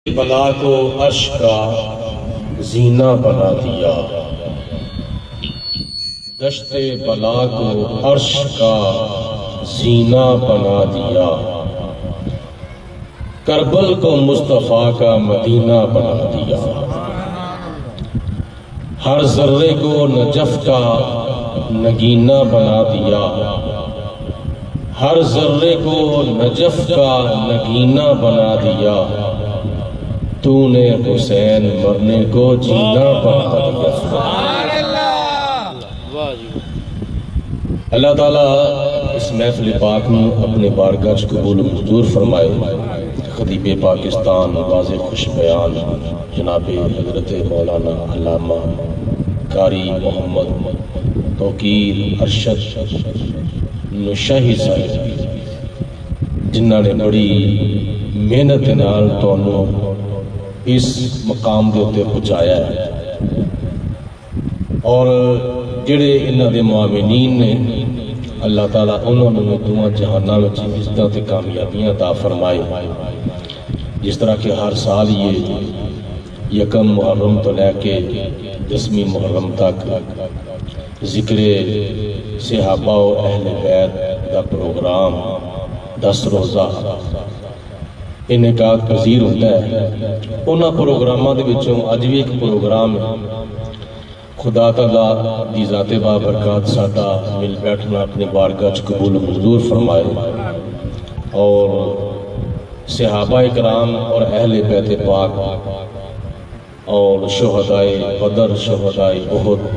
بلا کو عرش کا زینہ بنا دیا، دشت بلا کو عرش کا زینہ بنا دیا، کربل کو مصطفیٰ کا مدینہ بنا دیا، ہر ذرے کو نجف کا نگینہ بنا دیا، ہر ذرے کو نجف کا نگینہ بنا دیا، تو نے حسین مرنے کو جینا بنا دیا۔ اللہ تعالیٰ اس محفل پاک میں اپنے بارگاہ قبول و منظور فرمائے۔ خطیب پاکستان واضح خوش بیان جناب حضرت مولانا علامہ قاری محمد توقیر ارشد نشاہی صاحب، جنہاں نے بڑی محنت نال تانوں اس مقام دے تے پہنچایا ہے، اور جڑے انہاں دے معاونین نے، اللہ تعالیٰ انہوں نے دونوں جہاناں وچ عزتاں تے کامیابیاں عطا فرمائے۔ جس طرح کہ ہر سال یہ یکم محرم تو لے کے 10ویں محرم تک ذکر صحابہ و اہل بیت دا پروگرام 10 روزہ انعقاد پذیر ہوتا ہے، انہاں پروگراماں دے وچوں اج بھی ایک پروگرام ہے۔ خدا تعالیٰ دی ذات بابرکات ساڈا مل بیٹھنا اپنے بارگاہ قبول منظور فرمائے، اور صحابہ کرام اور اہل بیت پاک اور شہدائے بدر، شہدائے احد،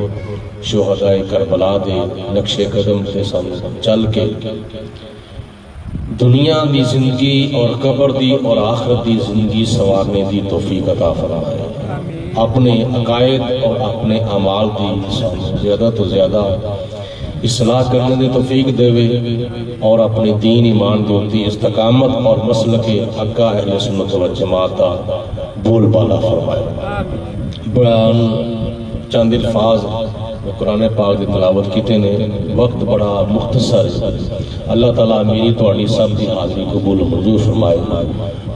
شہدائے کربلا دے نقش قدم تے سن چل کے دنیا دی زندگی اور قبر دی اور آخرت دی زندگی سنوارنے دی توفیق عطا فرمائے، اپنے عقائد اور اپنے اعمال دی زیادہ تو زیادہ اصلاح کرنے دی توفیق دے اور اپنے دین ایمان دی استقامت اور مسلک حقہ اہل سنت والجماعت دا بول بالا فرمائے۔ بیان چند الفاظ قرآن پاک دی تلاوت کیتے نے، وقت بڑا مختصر ہے، اللہ تعالیٰ میری توڑی سب دی حاضری قبول و منظور فرمائے۔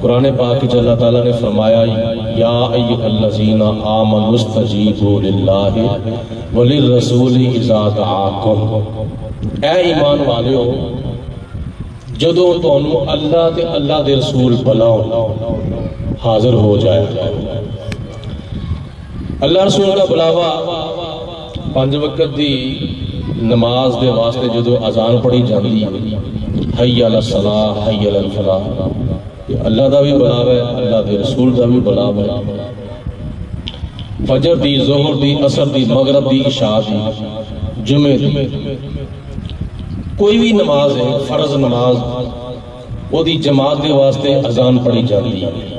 قرآن پاک کی اللہ تعالیٰ نے فرمایا، یا ایھا الذین آمنوا استجیبوا للہ وللرسول اذا دعاکم، اے ایمان والےو جدوں تانوں اللہ تے اللہ دے رسول بلاؤ حاضر ہو جائے۔ اللہ رسول کا بلاوا 5 وقت دی نماز دے واسطے جدو اذان پڑھی جاندی ہے، حی علی الصلاۃ حی علی الفلاح، یہ اللہ دا بھی بلاوا ہے، اللہ دے رسول دا بھی بلاوا ہے۔ فجر دی، ظہر دی، عصر دی، مغرب دی، عشاء دی، جمعہ دی، کوئی بھی نماز ہے فرض نماز، وہ دی جماعت دے واسطے اذان پڑھی جاندی ہے۔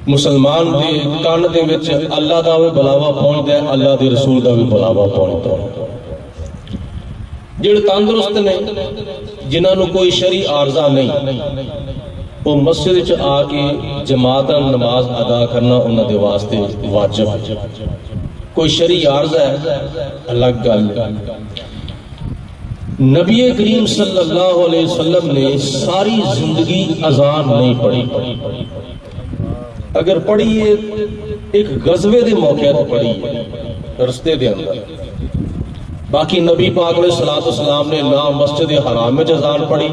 مسلمان دے کان دے وچ اللہ دا بھی بلاوا پہنچدا ہے، اللہ دے رسول دا بھی بلاوا پہنچدا ہے۔ جڑے تندرست نے، جنہاں نوں کوئی شرعی عارضہ نہیں، وہ مسجد وچ آ کے جماعت نماز ادا کرنا انہاں دے واسطے واجب ہے۔ کوئی شرعی عارضہ ہے الگ گل ہے۔ نبی کریم صلی اللہ علیہ وسلم نے ساری زندگی اذان نہیں پڑھی، اگر پڑھی ہے ایک غزوے دے موقع تے پڑھی ہے رستے دے اندر، باقی نبی پاک علیہ السلام نے نہ مسجد حرام میں اذان پڑھی،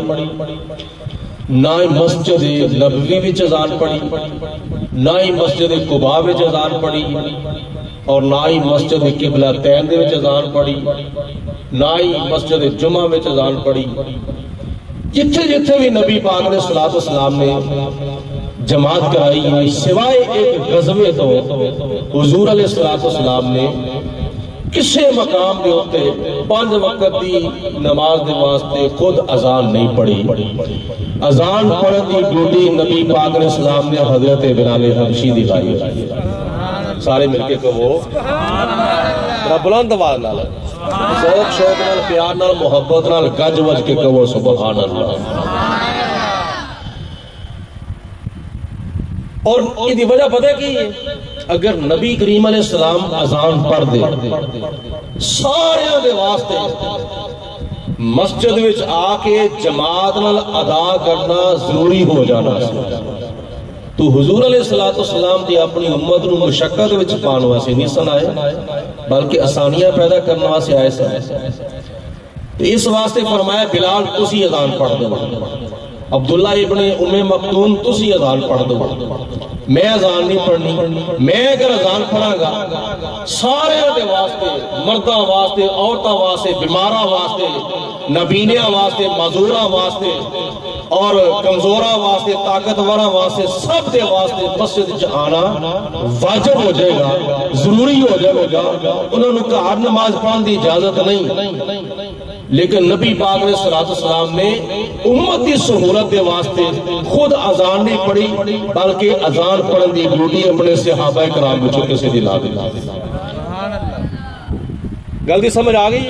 نہ ہی مسجد نبوی میں اذان پڑھی، نہ ہی مسجد قباء میں اذان پڑھی، اور نہ ہی مسجد قبلتین دے وچ اذان پڑھی، نہ ہی مسجد جمعہ میں اذان پڑھی۔ جتھے جتھے بھی نبی پاک علیہ السلام نے جماعت کرائی ہے، سوائے ایک غزوے تو حضور علیہ السلام نے کسے مقام دے ہوتے 5 وقت دی نماز دے واسطے خود اذان نہیں پڑھی۔ اذان پڑھن دی ڈیوٹی نبی پاک علیہ السلام نے حضرت بلال حبشی دی لائی ہے۔ سارے مل کے کہو بلند آواز نال، ذوق شوق نال، پیار نال، محبت نال، گج وج کے کہو سبحان اللہ۔ اور یہ دی وجہ پتہ کی ہے، اگر نبی کریم علیہ السلام اذان پڑھ دے سارے دے واسطے مسجد وچ آ کے جماعت نال ادا کرنا ضروری ہو جانا، تو حضور علیہ السلام دی اپنی امت نو مشقت وچ پاؤن واسطے نہیں سن آئے بلکہ آسانیاں پیدا کرنے واسطے آئے سن. تو اس واسطے فرمایا بلال تسی اذان پڑھ دو, عبداللہ ابن ام مکتوم تسی اذان پڑھ دو, میں اذان نہیں پڑھنی. میں اگر اذان پڑھا گا سارے دے واسطے, مرداں واسطے, عورتاں واسطے, بیماراں واسطے, نبینیاں واسطے, معذوراں واسطے اور کمزوراں واسطے, طاقتوراں واسطے, سب دے واسطے مسجد آنا واجب ہو جائے گا, ضروری ہو جائے گا. انہوں نے کہا نماز پڑھنے دی اجازت نہیں, لیکن نبی پاک علیہ السلام نے امت کی سہولت دے واسطے خود اذان نہیں پڑھی بلکہ اذان پڑھن دی ڈیوٹی اپنے صحابہ کرام بچوں کسی دی لا دی. غلطی سمجھ آ گئی,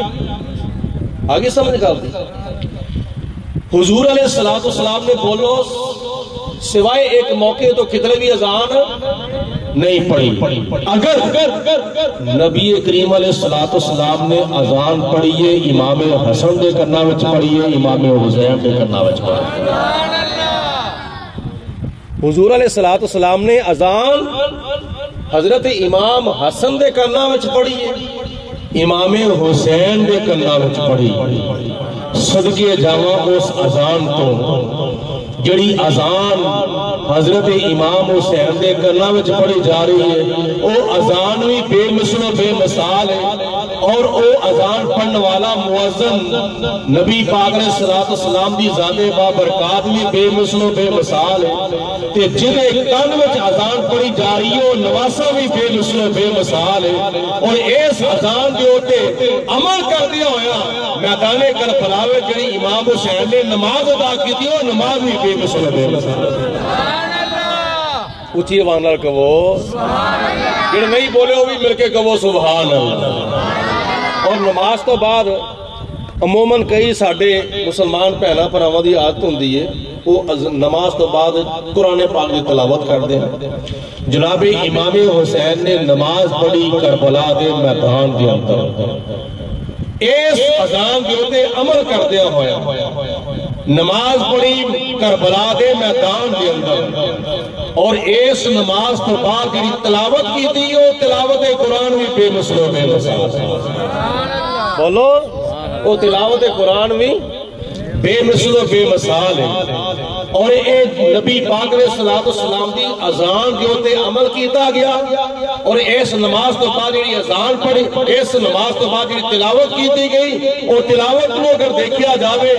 آگے سمجھ غلطی. حضور علیہ السلام نے بولو سوائے ایک موقع تو کتنے بھی اذان نہیں پڑھی. اگر نبی کریم علیہ السلام نے اذان پڑھی ہے امام حسن دے کرنا وچ پڑھی ہے, امام حسین دے کرنا وچ پڑھی ہے. حضور علیہ السلام نے اذان حضرت امام حسن دے کرنا وچ پڑھی ہے, امام حسین دے کرنا وچ پڑھی. صدقے جاواں اس اذان تو جڑی اذان حضرت امام حسین دے کرنا وچ پڑھی جا رہی ہے او اذان بھی بے مثل و بے مثال ہے, اور او اذان پڑھن والا مؤذن نبی پاک علیہ السلام دی ذات بابرکات بھی بے مثل و بے مثال ہے. تے جدے کن وچ اذان پڑھی جا رہی ہے نواسا بھی بے مثل و بے مثال ہے. اور اس اذان دے اوتے عمل کردیا ہویا میدان کربلا وچ جڑی امام حسین نے نماز ادا کیتی او نماز بھی بے مثل و بے مثال ہے. اچھی آواز نال کہو, جڑے نہیں بولے وہ بھی مل کے کہو سبحان اللہ. اور نماز تو بعد عموماً کئی ساڈے مسلمان بھیناں بھراواں دی عادت ہوندی ہے وہ نماز تو بعد قرآن پاک دی تلاوت کرتے ہیں. جناب امام حسین نے نماز پڑھی کربلا دے میدان دے اندر, اس اذان دے اوتے عمل کردیا ہویا نماز پڑھی کربلا دے میدان دے اندر, اور اس نماز تو بعد جڑی تلاوت کی تھی وہ تلاوت قرآن بھی بے مثل و بے مثال ہے. بولو وہ تلاوت قرآن بھی بے مثل و بے مثال ہے. اور اے نبی پاک علیہ السلام دی اذان جو تے عمل کیتا گیا, اور اس نماز تو بعد جڑی اذان پڑھی, اس نماز تو بعد جڑی تلاوت کیتی گئی, اور تلاوت کو اگر دیکھیا جاوے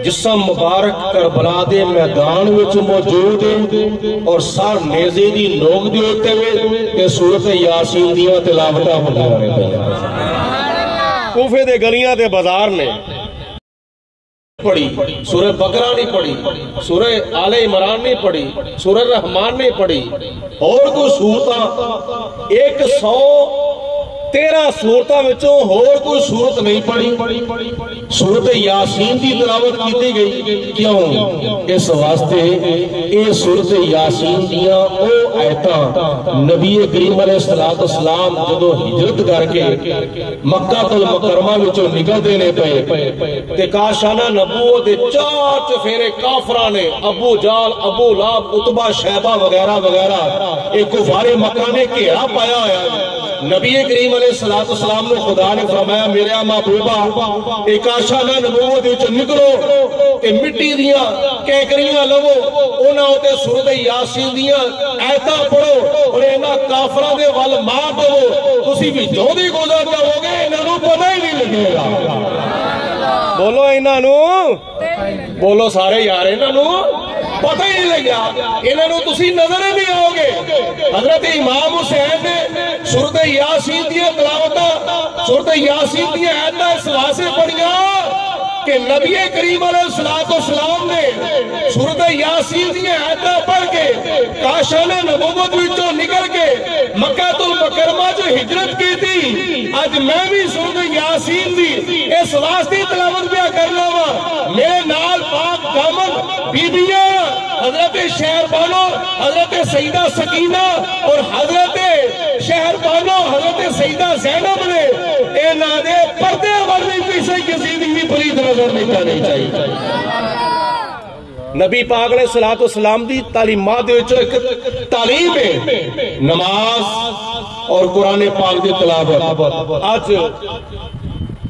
جسم مبارک کربلا دے میدان وچ موجود ہے, اور سر نیزے دی نوک دی ہوتے ہوئے تے سورت یاسین دیاں تلاوتاں ہوندیاں رہندیاں. کوفے دے گلیاں دے بازار نے پڑھی, سورہ بقرہ نہیں پڑھی, سورہ آل عمران نہیں پڑھی, سورہ رحمان نہیں پڑھی, اور کوئی سورتاں 113 سورتاں وچوں اور کوئی سورت نہیں پڑھی. سورت یاسین دی تلاوت کیتی گئی. کیوں؟ اس واسطے اے سورت یاسین دیاں او آیتاں نبی کریم علیہ السلام جدو ہجرت کر کے مکہ المکرمہ وچوں نکل دینے پئے تے کاشانہ نبوت دے 4 چفیرے کافراں نے ابو جال, ابو لہب, عتبہ, شیبہ وغیرہ وغیرہ اے کفار مکہ نے گھیرا پایا ہویا. نبی کریم علیہ السلام نے خدا نے فرمایا میرے محبوبہ ایک آشانہ نبوت وچ نکلو تے مٹی دیاں کینکریاں لو, انہاں تے سورۃ یاسین دیاں آیتاں پڑھو, اور انہاں کافراں دے ول مار دو. تسی بھی جو دی گزر جاؤ گے انہاں نوں پتہ ہی نہیں لگے گا. بولو انہاں نوں, بولو سارے یار انہاں نوں پتہ ہی نہیں لگا, انہاں نوں تسی نظر ہی نہیں آؤ گے. حضرت امام حسین نے سورۃ یاسین دیاں تلاوتاں, سورۃ یاسین دیاں آیتاں اس واسطے پڑھیاں کہ نبی کریم علیہ السلام نے سورۃ یاسین دیاں آیتاں پڑھ کے کاشانہ نبوت وچوں نکل کے مکہ المکرمہ جو ہجرت کی تھی, آج میں بھی سورۃ یاسین دی اس واسطے تلاوت پیا کرنا وا. میرے نال پاک دامن بیبیاں حضرت شہر بانو حضرت سیدہ سکینہ اور حضرت شہر بانو حضرت سیدہ زینب نے انہاں دے پردے ورنی پیسے کسی دی بھی پرید نظر نہیں کرنی چاہیے. نبی پاک علیہ الصلوۃ والسلام دی تعلیمات دے وچ ایک تعلیم ہے نماز اور قرآن پاک دی تلاوت. اج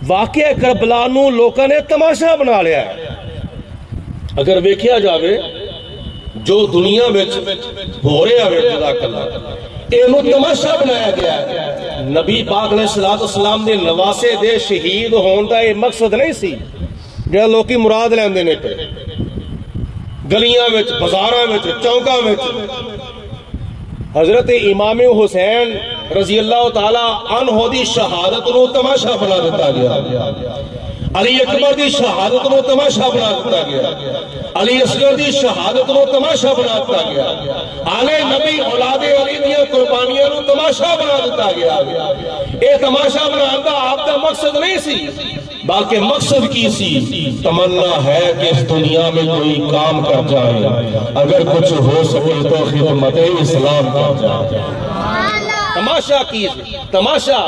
واقعہ کربلا نو لوکاں نے تماشا بنا لیا ہے. اگر ویکھیا جاوے جو دنیا وچ ہو رہا ہے جزاک اللہ اینو تماشا بنایا گیا ہے. نبی پاک علیہ الصلوۃ والسلام دے نواسے دے شہید ہون دا یہ مقصد نہیں سی جڑا لوکی مراد لیندے نے پہ گلیاں وچ بازاراں وچ چوکاں وچ. حضرت امام حسین رضی اللہ تعالی عنہ دی شہادت نو تماشا بنا دیتا گیا. علی اکبر دی شہادت نو تماشا بنا دیتا گیا. علی اصغر دی شہادت نو تماشا بنا دیتا گیا. آل نبی اولاد علی دیاں قربانیاں نو تماشا بنا دیتا گیا. اے تماشا بنانا دا آپ دا مقصد نہیں سی بلکہ مقصد کی سی تمنا ہے کہ اس دنیا میں کوئی کام کر جائے اگر کچھ ہو سکے تو خدمت اسلام کر جائے. تماشا کی تماشا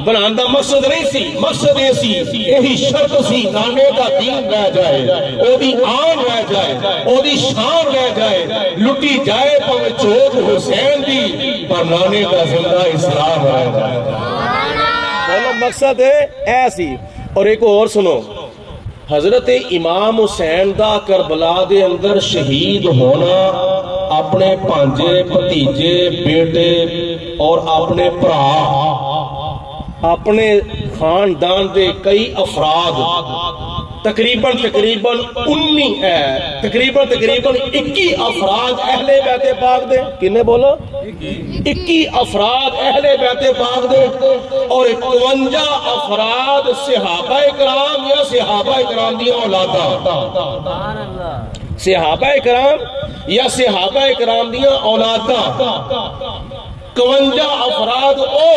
بنانا دا مقصد نہیں سی مقصد یہ سی یہی شرط سی نانے دا دین رہ جائے او دی آن رہ جائے او دی شان رہ جائے لٹی جائے پاوے چوک حسین دی پر نانے دا زندہ اسلام رہ جائے. مقصد ہے ایسی. اور ایک اور سنو حضرت امام حسین دا کربلا دے اندر شہید ہونا اپنے پانجے بھتیجے بیٹے اور اپنے بھرا اپنے خاندان دے کئی افراد تقریباً 21 افراد اہل بیت پاک دے کنے بولو 21 افراد اہل بیت پاک دے اور 51 افراد صحابہ کرام یا صحابہ کرام دی اولادہ صحابہ کرام یا صحابہ کرام دی اولادہ 51 افراد او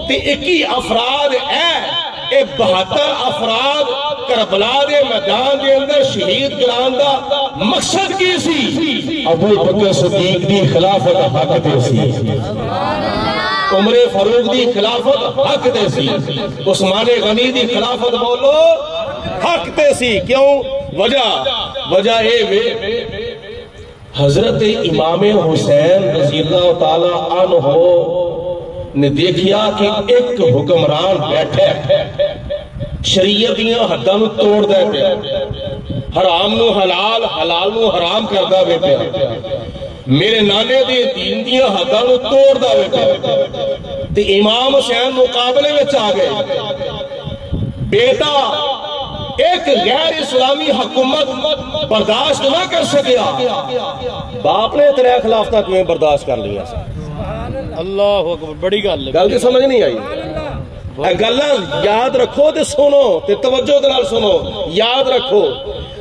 تے 21 افراد اے 72 افراد کربلا دے میدان دے اندر شہید کران دا مقصد کی سی ابو بکر صدیق دی خلافت حق تے سی عمر فاروق دی خلافت حق تے سی عثمان غنی دی خلافت بولو حق تے سی. کیوں وجہ اے وے حضرت امام حسین رضی اللہ تعالی عنہ نے دیکھیا کہ ایک حکمران بیٹھے شریعت دیاں حداں نو توڑ دے پیا حرام نو حلال حلال نو حرام کردا وے پیا میرے نانے دی دین دیاں حداں نو توڑ دا وے پیا تے امام حسین مقابلے وچ آ گئے. بیٹا ایک غیر اسلامی حکومت برداشت نہ کر سکیا باپ نے تیرے خلاف تک میں برداشت کر لیا. اللہ اکبر بڑی گل کی سمجھ نہیں آئی. گلاں یاد رکھو تے سنو تے توجہ دے نال سنو یاد رکھو.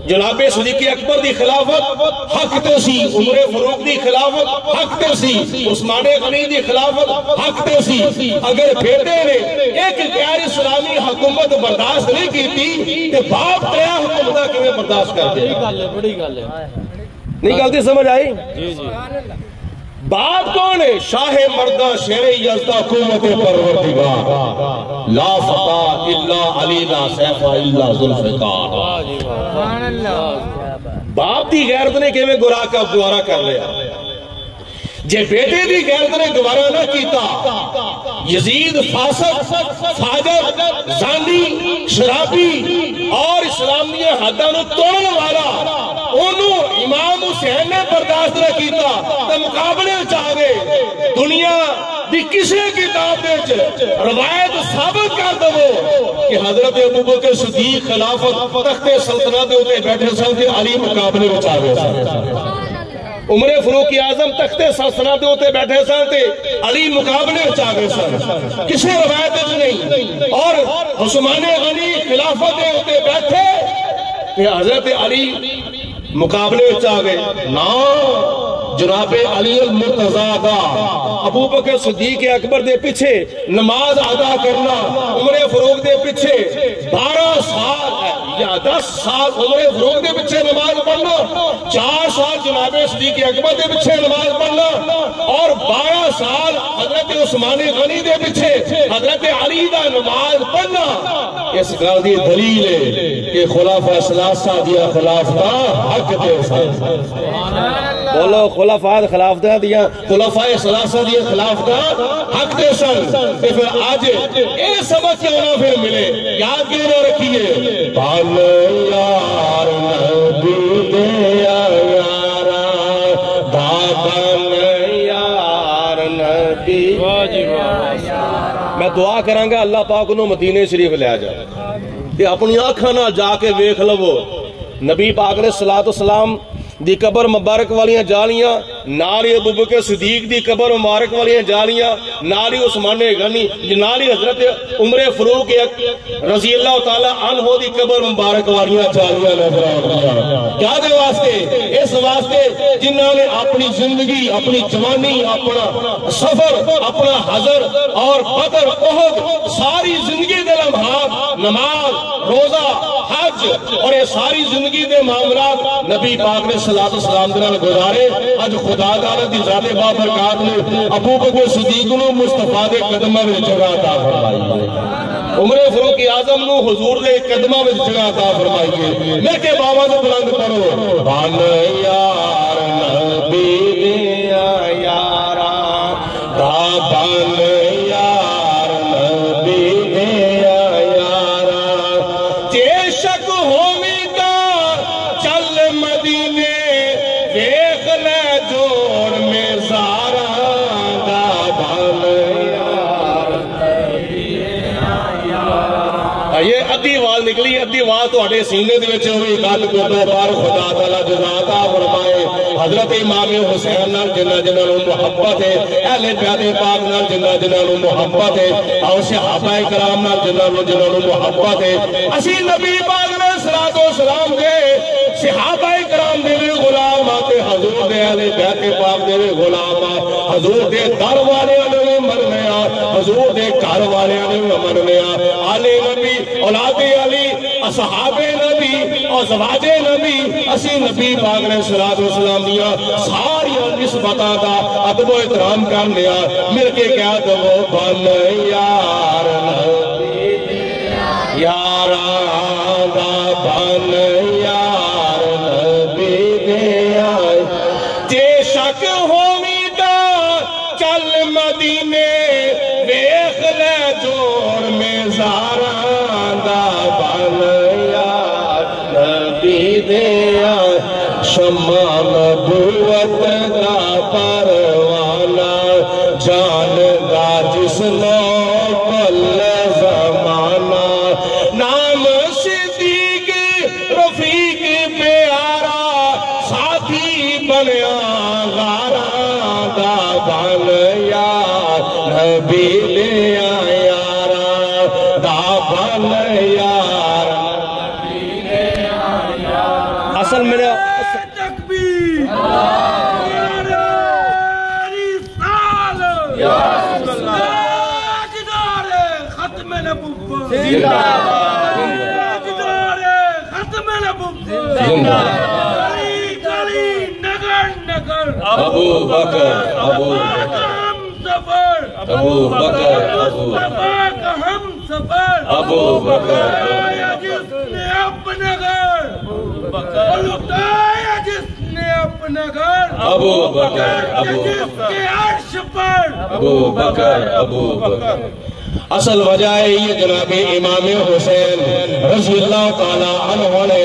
جناب صدیق اکبر دی خلافت حق تے سی عمر فاروق دی خلافت حق تے سی عثمان غنی دی خلافت حق تے سی. اگر بیٹے نے ایک غیر اسلامی حکومت برداشت نہیں کیتی تے باپ تیا حکومت کیویں برداشت کر دے. بڑی گل ہے نہیں غلطی سمجھ آئی. جی جی باپ کون ہے؟ شاہ مردہ شیر یزدہ قوت پروردگار لا فتح الا علی لا سیف الا ذوالفقار. باپ دی غیرت نے کیویں گوارا کر لیا جے بیٹے دی غیرت نے گوارا نہ کیتا یزید فاسق فاجر زانی شرابی اور اسلام دی حداں نو توڑن والا انہوں امام حسین نے برداشت نہ کیتا تے مقابلے وچ آ گئے. دنیا دی کسی کتاب وچ روایت ثابت کر دو کہ حضرت ابوبکر صدیق خلافت تخت سلطنت دے اوتے بیٹھے سن تے علی مقابلے وچ آ گئے سن. عمر فاروق اعظم تخت سلطنت دے اوتے بیٹھے سن تے علی مقابلے وچ آ گئے سن. کسی روایت وچ نہیں. اور عثمان غنی خلافت دے اوتے بیٹھے تے حضرت علی مقابلے وچ آ گئے. نا جناب علی المرتضیٰ دا ابو بکر صدیق اکبر دے پیچھے نماز ادا کرنا عمر فاروق دے پیچھے 12 سال یا 10 سال عمر فاروق دے پیچھے نماز پڑھنا، 4 سال جناب صدیق اکبر دے پیچھے نماز پڑھنا، اور 12 سال حضرت عثمان غنی دے پیچھے حضرت علی دا نماز پڑھنا، اس گل دی دلیل ہے کہ خلافہ ثلاثہ دیا خلافت حق تے سن۔ بولو خلافہ خلافت دیا خلافہ ثلاثہ دیا خلافت حق تے سن۔ تے پھر آج اے سبق کیوں نہ پھر ملے، یاد کیوں نہ رکھیے، بال یار نبی دے یارا بابن یار نبی۔ میں دعا کروں گا اللہ پاک انہوں مدینہ شریف لے آ جائے کہ اپنی آنکھاں نہ جا کے ویکھ لو نبی پاک علیہ السلام دی قبر مبارک والیاں جالیاں، نالی ابوبکر صدیق دی قبر مبارک والیاں جالیاں، نالی عثمان غنی، نالی حضرت عمر فاروق رضی اللہ تعالی عنہ دی قبر مبارک والیاں جالیاں نظر آ کیا دے واسطے؟ اس واسطے جنہوں نے اپنی زندگی، اپنی جوانی، اپنا سفر، اپنا حضر اور بدر احد ساری زندگی دے لمحات، نماز، روزہ، حج اور یہ ساری زندگی دے معاملات نبی پاک نے صلاۃ السلام دے نال گزارے۔ اج خدا تعالی دی ذات بابرکات نے ابو بکر صدیق نو مصطفیٰ دے قدماں وچ جگہ عطا فرمائی ہے، عمر فاروق اعظم نو حضور دے قدماں وچ جگہ عطا فرمائی ہے۔ مل کے بابا تو بلند کرو، بن یار نبی دے یارا بن یار نبی دے یارا، جے شک ہووی دا چل مدینے ویکھ لے جوڑ میں زارا دا بن یار نبی دے یارا۔ یہ ادھی آواز نکلی، ادھی آواز تواڈے سینے دے وچ ہوئی، گل کو دو بار خدا تعالی جزا عطا فرمائے۔ حضرت امام حسین نال جنہاں جنہاں نوں محبت ہے، اہل بیت پاک نال جنہاں جنہاں نوں محبت ہے، اور صحابہ کرام نال جنہاں نوں محبت ہے، اسی نبی پاک علیہ الصلوۃ والسلام دے صحابہ کرام دے غلام تے حضور دے اہل بیت پاک دے غلام، حضور دے در والیاں نے مرنے آ، حضور دے گھر والیاں نے مرنے آ، آل نبی، اولاد علی، اصحاب نبی، ازواج نبی، اسی نبی پاک علیہ الصلوۃ والسلام دیا ساری نسبتاں دا ادب و احترام کرنے آ، مل کے کہہ دو بن یار نبی دے یارا دا بن یار نبی دے جے شک ہووی دا چل مدینے ویکھ لے جوڑ میں زارا دا بن یار نبی دے شمع نبوت دا پروانہ جان دا جس نو کل زمانہ، نام صدیق رفیق پیارا ساتھی بنیا غارا دا بن یار نبی دے یارا دا بن یار نبی دے یارا۔ اصل میرا ابو بکر ابو ہم سفر، ابو بکر ابو ہم سفر، ابو بکر جس نے اپنا گھر لٹایا، جس نے اپنا گھر، ابو بکر ابو جس کے عرش پر، ابو بکر ابو بکر۔ اصل وجہ ہے یہ جناب امام حسین رضی اللہ تعالی عنہ نے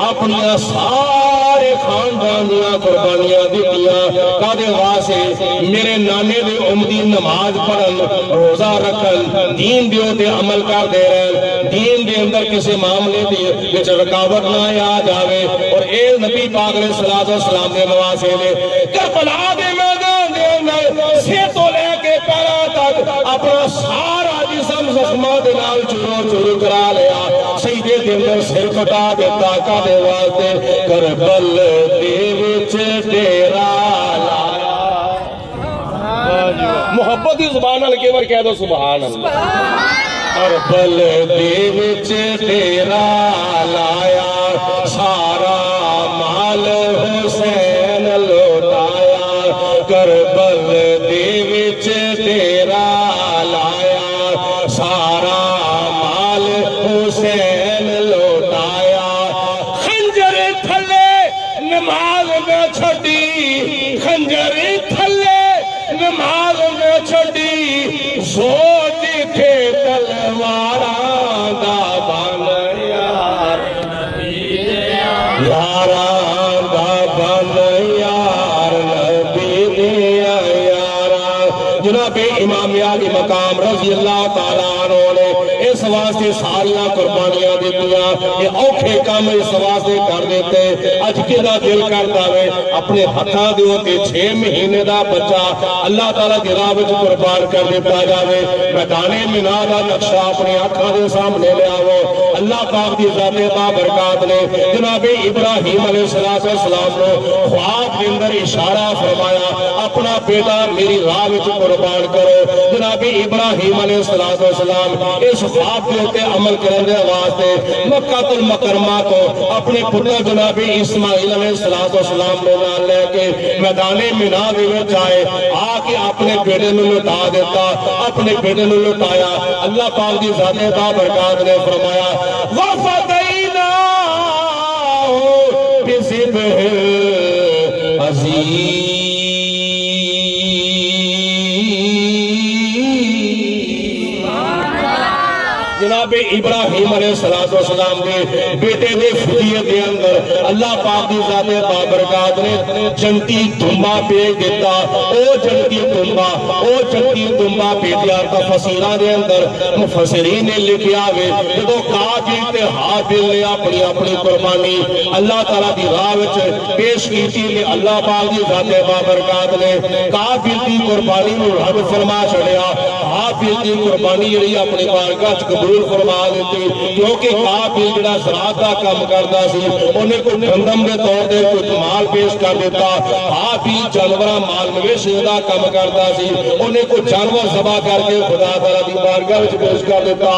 اپنی سارے خاندان دیا قربانیاں دیتیاں کادے واسطے میرے نانے دے امدی نماز پڑھن، روزہ رکھن، دین دیو تے عمل کر دے رہن، دین دے اندر کسی معاملے دی وچ رکاوٹ نہ آ جاوے، اور اے نبی پاک علیہ الصلوۃ والسلام دے نواسے نے کربلا دے میدان دے اندر سے تو لے کے پیراں تک اپنا سارا جسم زخماں دے نال چورو چورو کرا لیا، سجدے دے اندر سر کٹا دیتا کادے واسطے کربل دے وچ ڈیرا لایا۔ محبت دی زبان نال کئی بار کہہ دو سبحان اللہ۔ کربل دے وچ تیرا لایا سارا مال حسین لوٹایا کربل دے وچ تیرا لایا سارا مال حسین لوٹایا خنجر تھلے نماز نہ چھڈی خنجر تھلے نماز نہ چھڈی زور جتھے تلواراں دا بن یار یاراں دا بن یار نبی دیا یاراں جناب امام علی مقام رضی اللہ تعالیٰ عنہ نے اس واسطے ساریاں قربانیاں دیتیاں یہ اوکھے کام اس واسطے کر دیتے اج کدا دل کرتا ہے اپنے ہتھاں دے اوتے 6 مہینے دا بچہ اللہ تعالیٰ دی راہ وچ قربان کر دیتا جاوے میدان مینا دا نقشہ اپنی آنکھاں دے سامنے لے آو اللہ پاک دی ذات بابرکات نے جناب ابراہیم علیہ السلام کو خواب کے اندر اشارہ فرمایا اپنا بیٹا میری راہ وچ قربان کرو جناب ابراہیم علیہ السلام اس خواب کے ہوتے عمل کرنے واسطے مکہ المکرمہ کو اپنے پتر جناب اسماعیل علیہ السلام نے نال لے کے میدان مینا وچ آئے آ کے اپنے بیٹے نو لٹا دیتا اپنے بیٹے نو لٹایا اللہ پاک دی ذات بابرکات نے فرمایا وَفَدَيْنَاهُ بِذِبْحٍ عَظِيمٍ جناب ابراہیم علیہ السلام دے بیٹے دے فدیے دے اندر اللہ پاک دی ذات بابرکات نے جنتی دمبا پیش دیتا او جنتی دمبا پیٹیا تفسیرہ دے اندر مفسرین نے لکھیا ہوئے جدو قابل تے حابل نے اپنی قربانی اللہ تعالیٰ دی راہ وچ پیش کیتی لے اللہ پاک دی ذات بابرکات نے قابل دی قربانی نو رد فرما چھڑیا حابل دی قربانی جڑی اپنی بارگاہ قبول فرما دیتی کیونکہ قابل جڑا زراعت دا کام کردا سی انہیں کوئی گندم دے طور دے کوئی مال پیش کر دیتا حابل جانوراں مال مویشی دا کام کردا سی انہیں کوئی جانور ذبح کر کے خدا تعالیٰ دی بارگاہ وچ پیش کر دیتا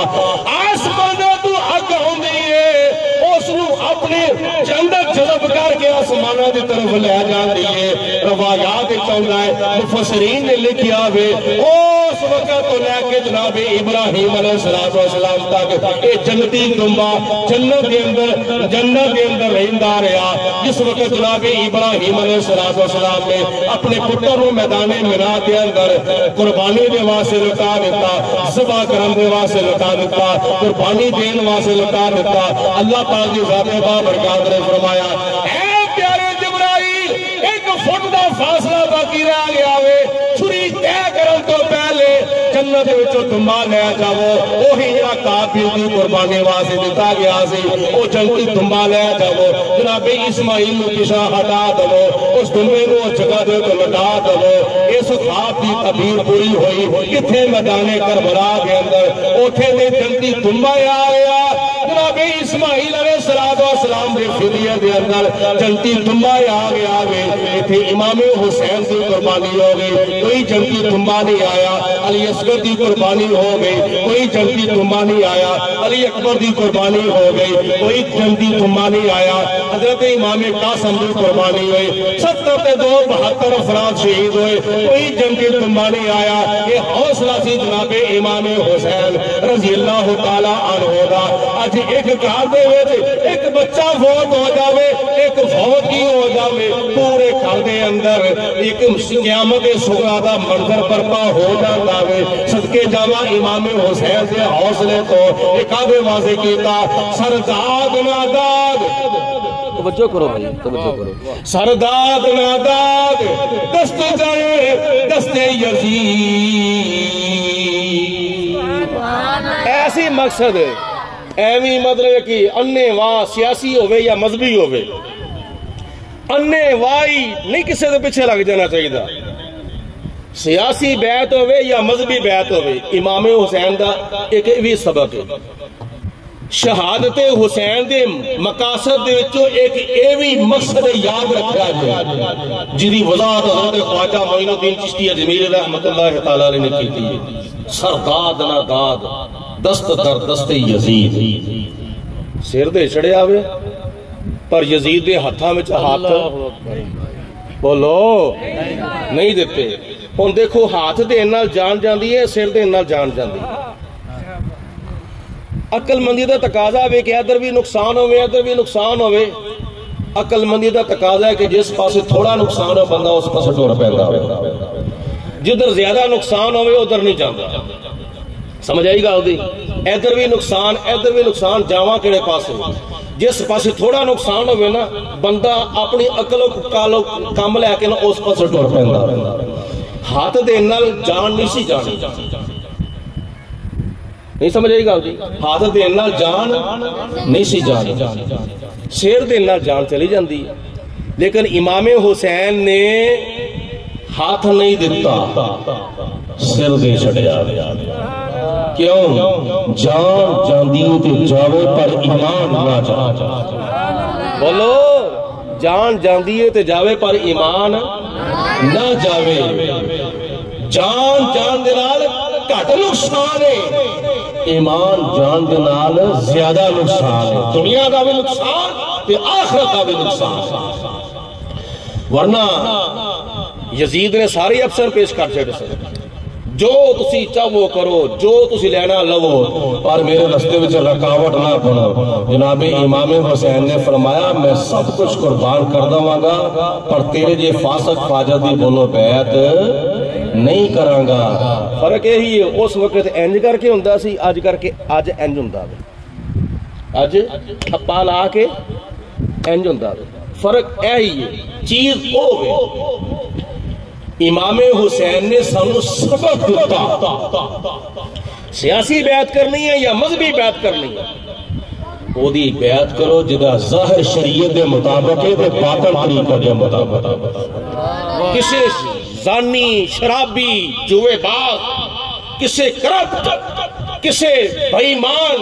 آسمانوں تو حق ہوندی ہے اس نو اپنے جنت جذب کر کے آسمانوں دی طرف لے جاندی ہے روایات چاہتا ہے مفسرین نے لکھیا ہوئے اس وقت تو لے کے جناب ابراہیم علیہ السلام تک اے جنتی دمبا جنت کے اندر رہندا رہا جس وقت جناب ابراہیم علیہ السلام نے اپنے پتر نو میدان مینا کے اندر قربانی دے واسطے لٹا دیتا ذبح کرن دے واسطے لٹا دیتا قربانی دین واسطے لٹا دیتا اللہ پاک دی ذات بابرکات نے فرمایا اے پیارے جبرائیل ایک فٹ دا فاصلہ باقی رہ گیا وے چھری طے کرن تو پہلے جنت وچوں دمبا لے جاؤ وہی جڑا قابل دی قربانی واسطے دتا گیا سی او جنتی دمبا لے جاؤ جناب اسماعیل نو پیچھے ہٹا دو اس دمبے نو جگہ دے تو لٹا دو اس خواب دی تعبیر پوری ہوئی کتھے میدان کربلا کے اندر اوتھے دے جنتی دمبا آیا جناب اسماعیل علیہ السلام دے فدیے دے اندر جنتی دمبا آ گیا وے ایتھے امام حسین دی قربانی ہو گئی کوئی جنتی دمبا نہیں آیا علی اصغر دی قربانی ہو گئی کوئی جنتی دمبا نہیں آیا علی اکبر دی قربانی ہو گئی کوئی جنتی دمبا نہیں آیا حضرت امام قاسم دی قربانی ہوئی 72 افراد شہید ہوئے کوئی جنتی دمبا نہیں آیا یہ حوصلہ سی جناب امام حسین رضی اللہ تعالیٰ عنہ دا آج ایک گھر دے وچ ایک بچہ فوت ہو جاوے ایک فوت کی ہو جاوے پورے گھر دے اندر ایک قیامت صغریٰ دا منظر برپا ہو جاتا ہے صدقے جاوا امام حسین سے حوصلے تو ایک آدھے واضح کیتا سرداد ناداد توجہ کرو بھائی توجہ کرو سرداد ناداد دست جائے دست یزید ایسی مقصد ہے ایوی مطلب کہ اننے واہ سیاسی ہوئے یا مذہبی ہوئے اننے وائی نہیں کسے دے پیچھے لگ جانا چاہیے دا سیاسی بیعت ہوئے یا مذہبی بیعت ہوئے امام حسین دا ایک ایوی سبق ہے شہادت حسین دے مقاصد دے وچوں ایک ایوی مقصد یاد رکھا جائے جدی وضاحت حضرت خواجہ معین الدین چشتی اجمیری رحمت اللہ تعالیٰ نے کی تھی سرداد ناداد دست در دست یزید سر دے چڑھیا ہوئے پر یزید دے ہتھاں وچ ہاتھ بولو نہیں دیتے. ہن دیکھو ہاتھ دے نال جان جاندی ہے, سر دے نال جان جاندی ہے. عقل مندی دا تقاضا ہے کہ ادھر بھی نقصان ہوئے ادھر بھی نقصان ہوئے. عقل مندی دا تقاضا ہے کہ جس پاسے تھوڑا نقصان ہو بندہ اس پاسے ٹر پیندا ہوئے, جدھر زیادہ نقصان ہوئے ادھر نہیں جاندا. سمجھ آئی گل دی؟ ادھر بھی نقصان جاواں کہڑے پاسے؟ جس پاسے تھوڑا نقصان ہوئے نا بندہ اپنی عقل و کام لے کے نا اس پاسے ٹر پیندا. ہاتھ دے نال جان نہیں سی جانی, نہیں سمجھ آئی گل جی؟ ہاتھ دے نال جان نہیں سی جانی, سر دے نال جان چلی جاندی. لیکن امام حسین نے ہاتھ نہیں دیتا, سر دے چھڑیا. کیوں؟ جان جاندی تے جاوے پر ایمان نہ جا. بولو جان جاندی تے جاوے پر ایمان نہ جاوے. جان جان دے نال گھٹ نقصان ہے, ایمان جان دے نال زیادہ نقصان ہے. دنیا دا بھی نقصان تے آخرت دا بھی نقصان. ورنہ یزید نے سارے افسر پیش کر چھڑے سن, جو تسی چاہو کرو, جو تسی لینا لو, پر میرے رستے وچ رکاوٹ نہ بنو. جناب امام حسین نے فرمایا میں سب کچھ قربان کر دوں گا پر تیرے جے فاسق فاجر دی بولو بیعت نہیں کراں گا. فرق یہی ہے اس وقت انج کر کے ہوندا سی, اج کر کے اج انج ہوندا ہے. اج تھپا لا کے انج ہوندا ہے. فرق یہی ہے, چیز او ہے. امام حسین نے سانو سبق دیتا, سیاسی بیعت کرنی ہے یا مذہبی بیعت کرنی ہے, وہ دی بیعت کرو جدا ظاہر شریعت دے مطابق ہے تے باطن طریقہ دے مطابق. کسے زانی, شرابی, جوے باز, کسے کرپٹ, کسے بے ایمان,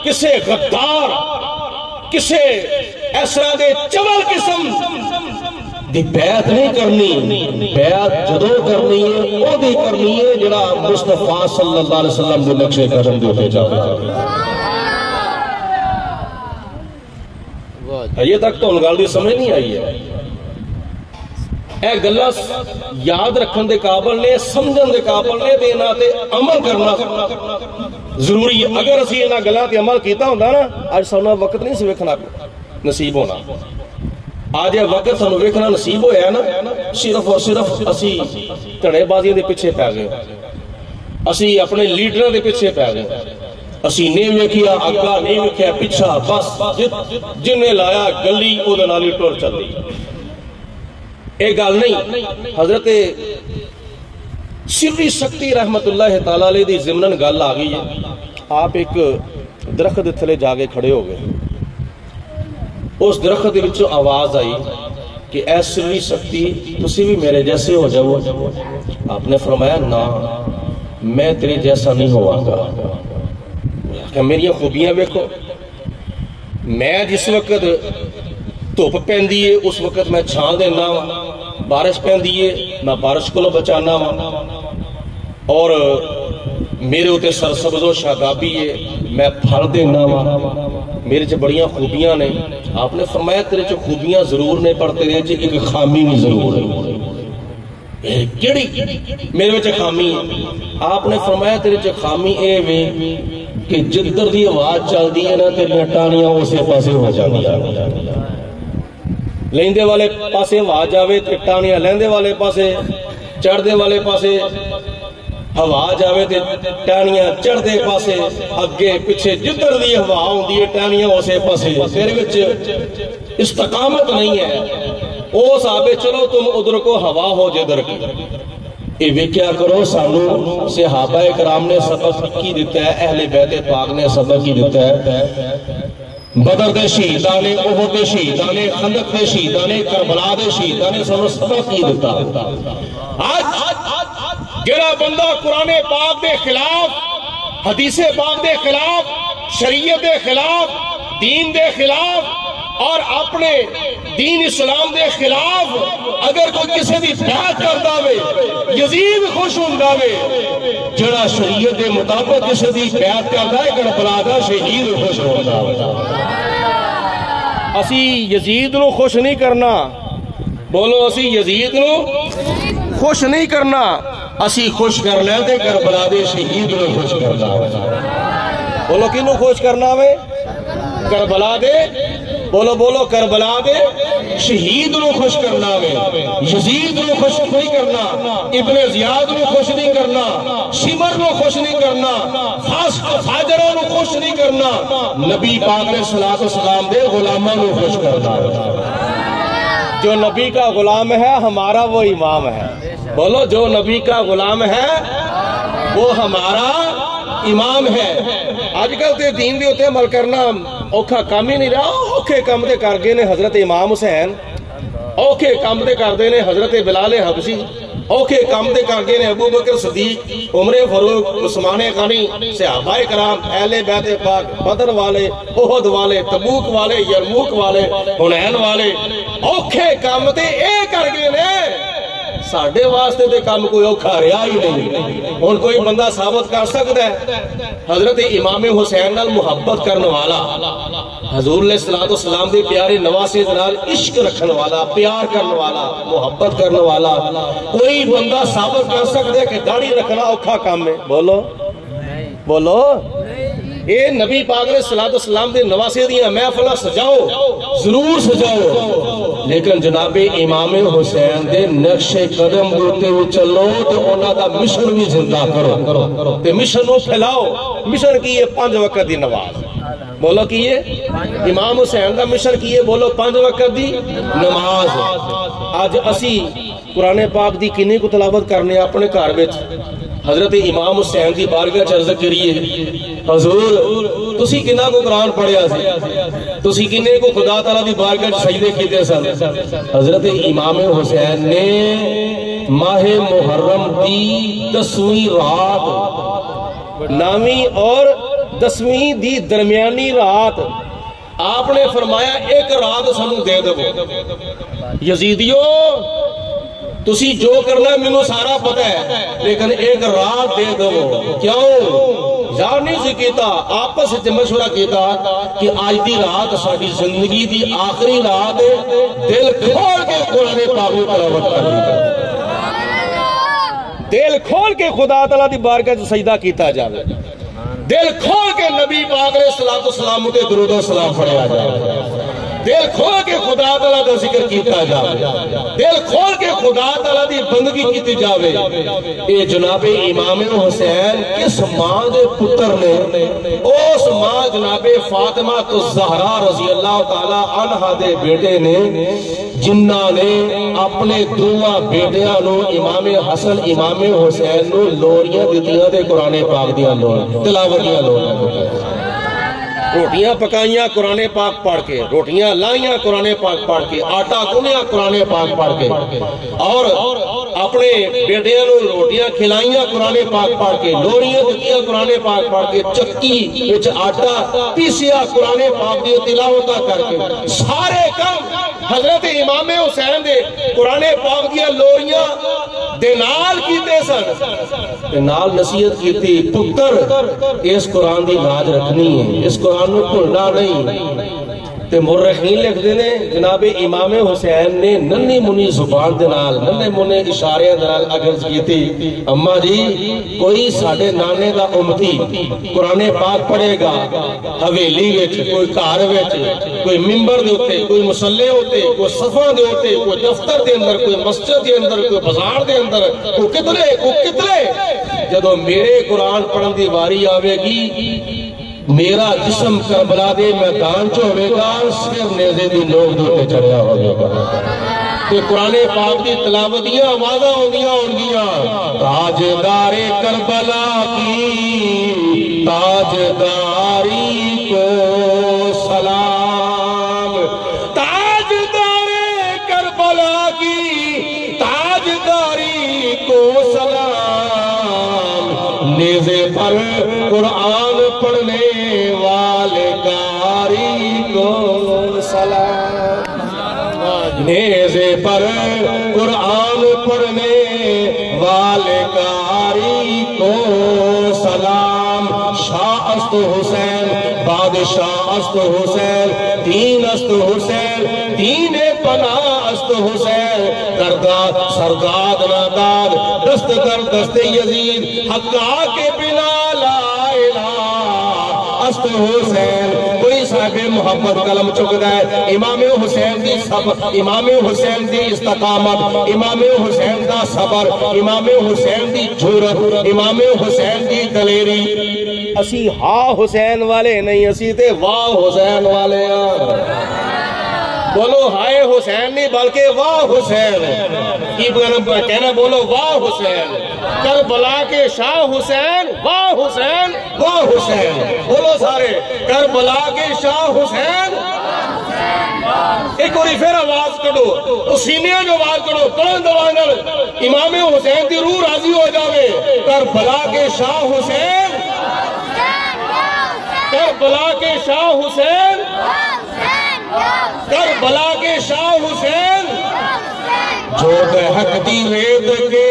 کسے غدار, کسے اس طرح دے چول قسم دی بیعت نہیں کرنی. بیعت جدو کرنی ہے وہ دی کرنی ہے جڑا مصطفیٰ صلی اللہ علیہ وسلم دے نقشے قدم دے ہوتے جاؤ. یہ تک تو ان گل دی سمجھ نہیں آئی ہے. اے گلاں یاد رکھن دے قابل نے, سمجھن دے قابل نے, تے انہاں تے عمل کرنا ضروری ہے. اگر اسی انہاں گلاں تے عمل کیتا ہوندا نا اج سانوں وقت نہیں سی ویکھنا نصیب ہونا. آج یہ وقت سانو ویکھنا نصیب ہویا ہے نا, صرف اور صرف اسی تڑے بازی دے پیچھے پہ گئے, اسی اپنے لیڈراں دے پیچھے پہ گئے, اسی نہیں ویکھیا اگا نہیں ویکھیا پیچھا, بس جن نے لایا گلی او دے نال ہی ٹر چل دی. ایک گل نہیں, حضرت سری سکتی رحمت اللہ تعالی علیہ دی ضمناً گل آ گئی ہے. آپ ایک درخت تھلے جا کے کھڑے ہو گئے, اس درخت دے وچوں آواز آئی کہ اے سری سکتی تسی بھی میرے جیسے ہو جاؤ. آپ نے فرمایا نا میں تیرے جیسا نہیں ہوا گا, کہ میری خوبیاں ویکھو. میں جس وقت دھوپ پیندی ہے اس وقت میں چھان دینا وا, بارش پیندی ہے میں بارش کو بچانا وا, اور میرے ہوتے سرسبز و شادابی ہے میں پھل دینا وا, میرے چ بڑیاں خوبیاں نے. آپ نے فرمایا تیرے چ خوبیاں ضرور نے پر تیرے چ ایک خامی نہیں ضرور ہے. کیڑی میرے وچ خامی ہے؟ آپ نے فرمایا تیرے چ خامی اے وے کہ جدھر دی آواز چلدی ہے نا تیریاں ٹانیاں اسے پاسے ہو جاندیاں. لیندے والے پاسے ہوا جاوے تے ٹانیاں لیندے والے پاسے, چڑھ دے والے پاسے ہوا جاوے تے ٹانیاں چڑھ دے پاسے, اگے پیچھے جدھر دی ہوا ہوندی ہے ٹانیاں اسے پاسے. تیرے وچ استقامت نہیں ہے. او صحابے چلو تم ادھر کو ہوا ہو جدھر کی. یہ ویکھیا کرو سانو صحابہ کرام نے سبق کی دیتا ہے, اہل بیت پاک نے سبق کی دیتا ہے. بدر دے شہیداں نے, احد دے شہیداں نے, خندق دے شہیداں نے, کربلا دے شہیداں نے سانو سبق کی دیتا. آج جڑا بندہ قرآن پاک دے خلاف, حدیث پاک دے خلاف, شریعت دے خلاف, دین دے خلاف اور اپنے دین اسلام دے خلاف اگر کوئی کسی دی بیعت کردا وے یزید خوش ہوندا وے جڑا شریعت دے مطابق کسی دی بیعت کردا ہے کربلا دا شہید خوش ہوندا وے اسی یزید نو خوش نہیں کرنا بولو اسی یزید نو خوش نہیں کرنا اسی خوش کر لیں تے کربلا دے شہید نو خوش کرنا وے بولو کینو خوش کرنا وے کربلا دے بولو بولو کربلا دے شہید نو خوش کرنا وے یزید نو خوش نہیں کرنا ابن زیاد نو خوش نہیں کرنا شمر نو خوش نہیں کرنا فاجروں نو خوش نہیں کرنا نبی پاک علیہ السلام دے غلاموں نو خوش کرنا جو نبی کا غلام ہے ہمارا وہ امام ہے بولو جو نبی کا غلام ہے وہ ہمارا امام ہے آج کل تے دین دے ہوتے عمل کرنا اوکھا کام ہی نہیں رہا اوکھے کام دے کر گئے نے حضرت امام حسین اوکھے کام دے کر دے نے حضرت بلال حبشی اوکھے کام دے کر گئے نے ابو بکر صدیق عمر فاروق عثمان غنی صحابہ کرام اہل بیت پاک بدر والے احد والے تبوک والے یرموک والے حنین والے اوکھے کام تے اے کر گئے نے ساڑھے واسطے دے کام کوئی اوکھا رہا ہی نہیں اور کوئی بندہ ثابت کر سکتا ہے حضرت امام حسین نال محبت کرنے والا حضور علیہ السلام دے پیارے نواسے نال عشق رکھنے والا پیار کرنے والا محبت کرنے والا کوئی بندہ ثابت کر سکتا ہے کہ داڑھی رکھنا اوکھا کام ہے بولو بولو اے نبی پاک علیہ السلام دے نواسے دیاں محفلہ سجاؤ ضرور سجاؤ لیکن جناب امام حسین دے نقش قدم ہوتے ہوئے چلو تو انہاں دا مشن بھی زندہ کرو تے مشن کو پھیلاؤ مشن کی یہ 5 وقت دی نماز بولو کی یہ امام حسین دا مشن کی یہ بولو 5 وقت دی نماز آج اسی قرآن پاک دی کنے کو تلاوت کرنے اپنے گھر وچ حضرت امام حسین دی بارگاہ چ عرض کریے حضور تسی کنا کو قرآن پڑھیا سی تسی کنے کو خدا تعالیٰ دی بارگاہ چ سجدے کیتے سن حضرت امام حسین نے ماہ محرم دی 10ویں رات 9ویں اور 10ویں دی درمیانی رات آپ نے فرمایا ایک رات سانو دے دو یزیدیو تسی جو کرنا ہے میں سارا پتہ ہے لیکن ایک رات دے دو کیوں یار نہیں سی کیتا آپس سے مشورہ کیتا کہ آج دی رات ساڑی زندگی دی آخری رات دل کھول کے قرآن پاک تلاوت کرنی دل کھول کے خدا تعالیٰ دی بارگاہ سے سجدہ کیتا جاوے دل کھول کے نبی پاک علیہ السلام تے درود و سلام پڑھیا جاوے دل کھول کے خدا تعالیٰ دا ذکر کیتا جاوے دل کھول کے خدا تعالیٰ دی بندگی کیتی جاوے اے جناب امام حسین کس ماں دے پتر نے اس ماں جناب فاطمہ الزہرا رضی اللہ تعالیٰ عنہ دے بیٹے نے جنہ نے اپنے دعا بیٹیاں نو امام حسن امام حسین نو لوریاں دیتیاں دے قرآن پاک دیاں لوریاں تلاوتیاں لوریاں روٹیاں پکائیاں قرآن پاک پڑھ کے روٹیاں لائیاں قرآن پاک پڑھ کے آٹا گنیا قرآن پاک پڑھ کے اور اپنے بیٹیاں نو روٹیاں کھلائیاں قرآن پاک پڑھ کے لوریاں دتیاں قرآن پاک پڑھ کے چکی وچ آٹا پیسیا قرآن پاک دی تلاوت کر کے سارے کام حضرت امام حسین دے قرآن پاک دی لوریاں دے نال کیتے سن نال نصیحت کیتی پتر اس قرآن دی لاج رکھنی ہے اس قرآن نو بھولنا نہیں تے مورخین لکھ دینے جناب امام حسین نے ننی منی زبان دے نال ننی منی اشارے دے نال عرض کیتی اما جی کوئی ساڈے نانے دا امتی قرآن پاک پڑھے گا حویلی وچ کوئی گھر وچ کوئی منبر دے اوتے کوئی مصلی ہوتے کوئی صفاں دے اوتے کوئی دفتر دے اندر کوئی مسجد دے اندر کوئی بازار دے اندر کوئی کتنے جدوں میرے قرآن پڑھن دی واری آوے گی میرا جسم کربلا دے میدان چ ہوئے گا سر نیزے دی لوگ دوتے چڑھیا ہوئے گا کہ قرآن پاک دی تلاوتیاں آوازاں ہونگیاں تاجدار کربلا کی تاجداری کو سلام تاجدار کربلا کی تاجداری کو سلام نیزے پر قرآن پڑھنے والے کاری کو سلام نیزے پر قرآن پڑھنے والے قاری کو سلام. شاہ است حسین بادشاہ است حسین دین است حسین دین پناہ است حسین کردہ سرداد ناداد دست در دست یزید حقا کے بنا لا الہ است حسین. کوئی صاحب محمد قلم چکتا ہے امام حسین دی صبر امام حسین دی استقامت امام حسین دا صبر امام حسین دی جرأت امام حسین دی دلیری. اسی ہاں حسین والے نہیں اسی تے واہ حسین والے ہیں. بولو ہائے حسین نہیں بلکہ واہ حسین. کہنا بولو واہ حسین. کربلا کے شاہ حسین واہ حسین واہ حسین. بولو سارے کربلا کے شاہ حسین. ایک اور پھر آواز کڑو سینے جو آواز کڑو کون دوانر امام حسین دی روح راضی ہو جاوے. کربلا کے شاہ حسین کربلا کے شاہ حسین کربلا کے شاہ حسین. جو دہکتی ریت کے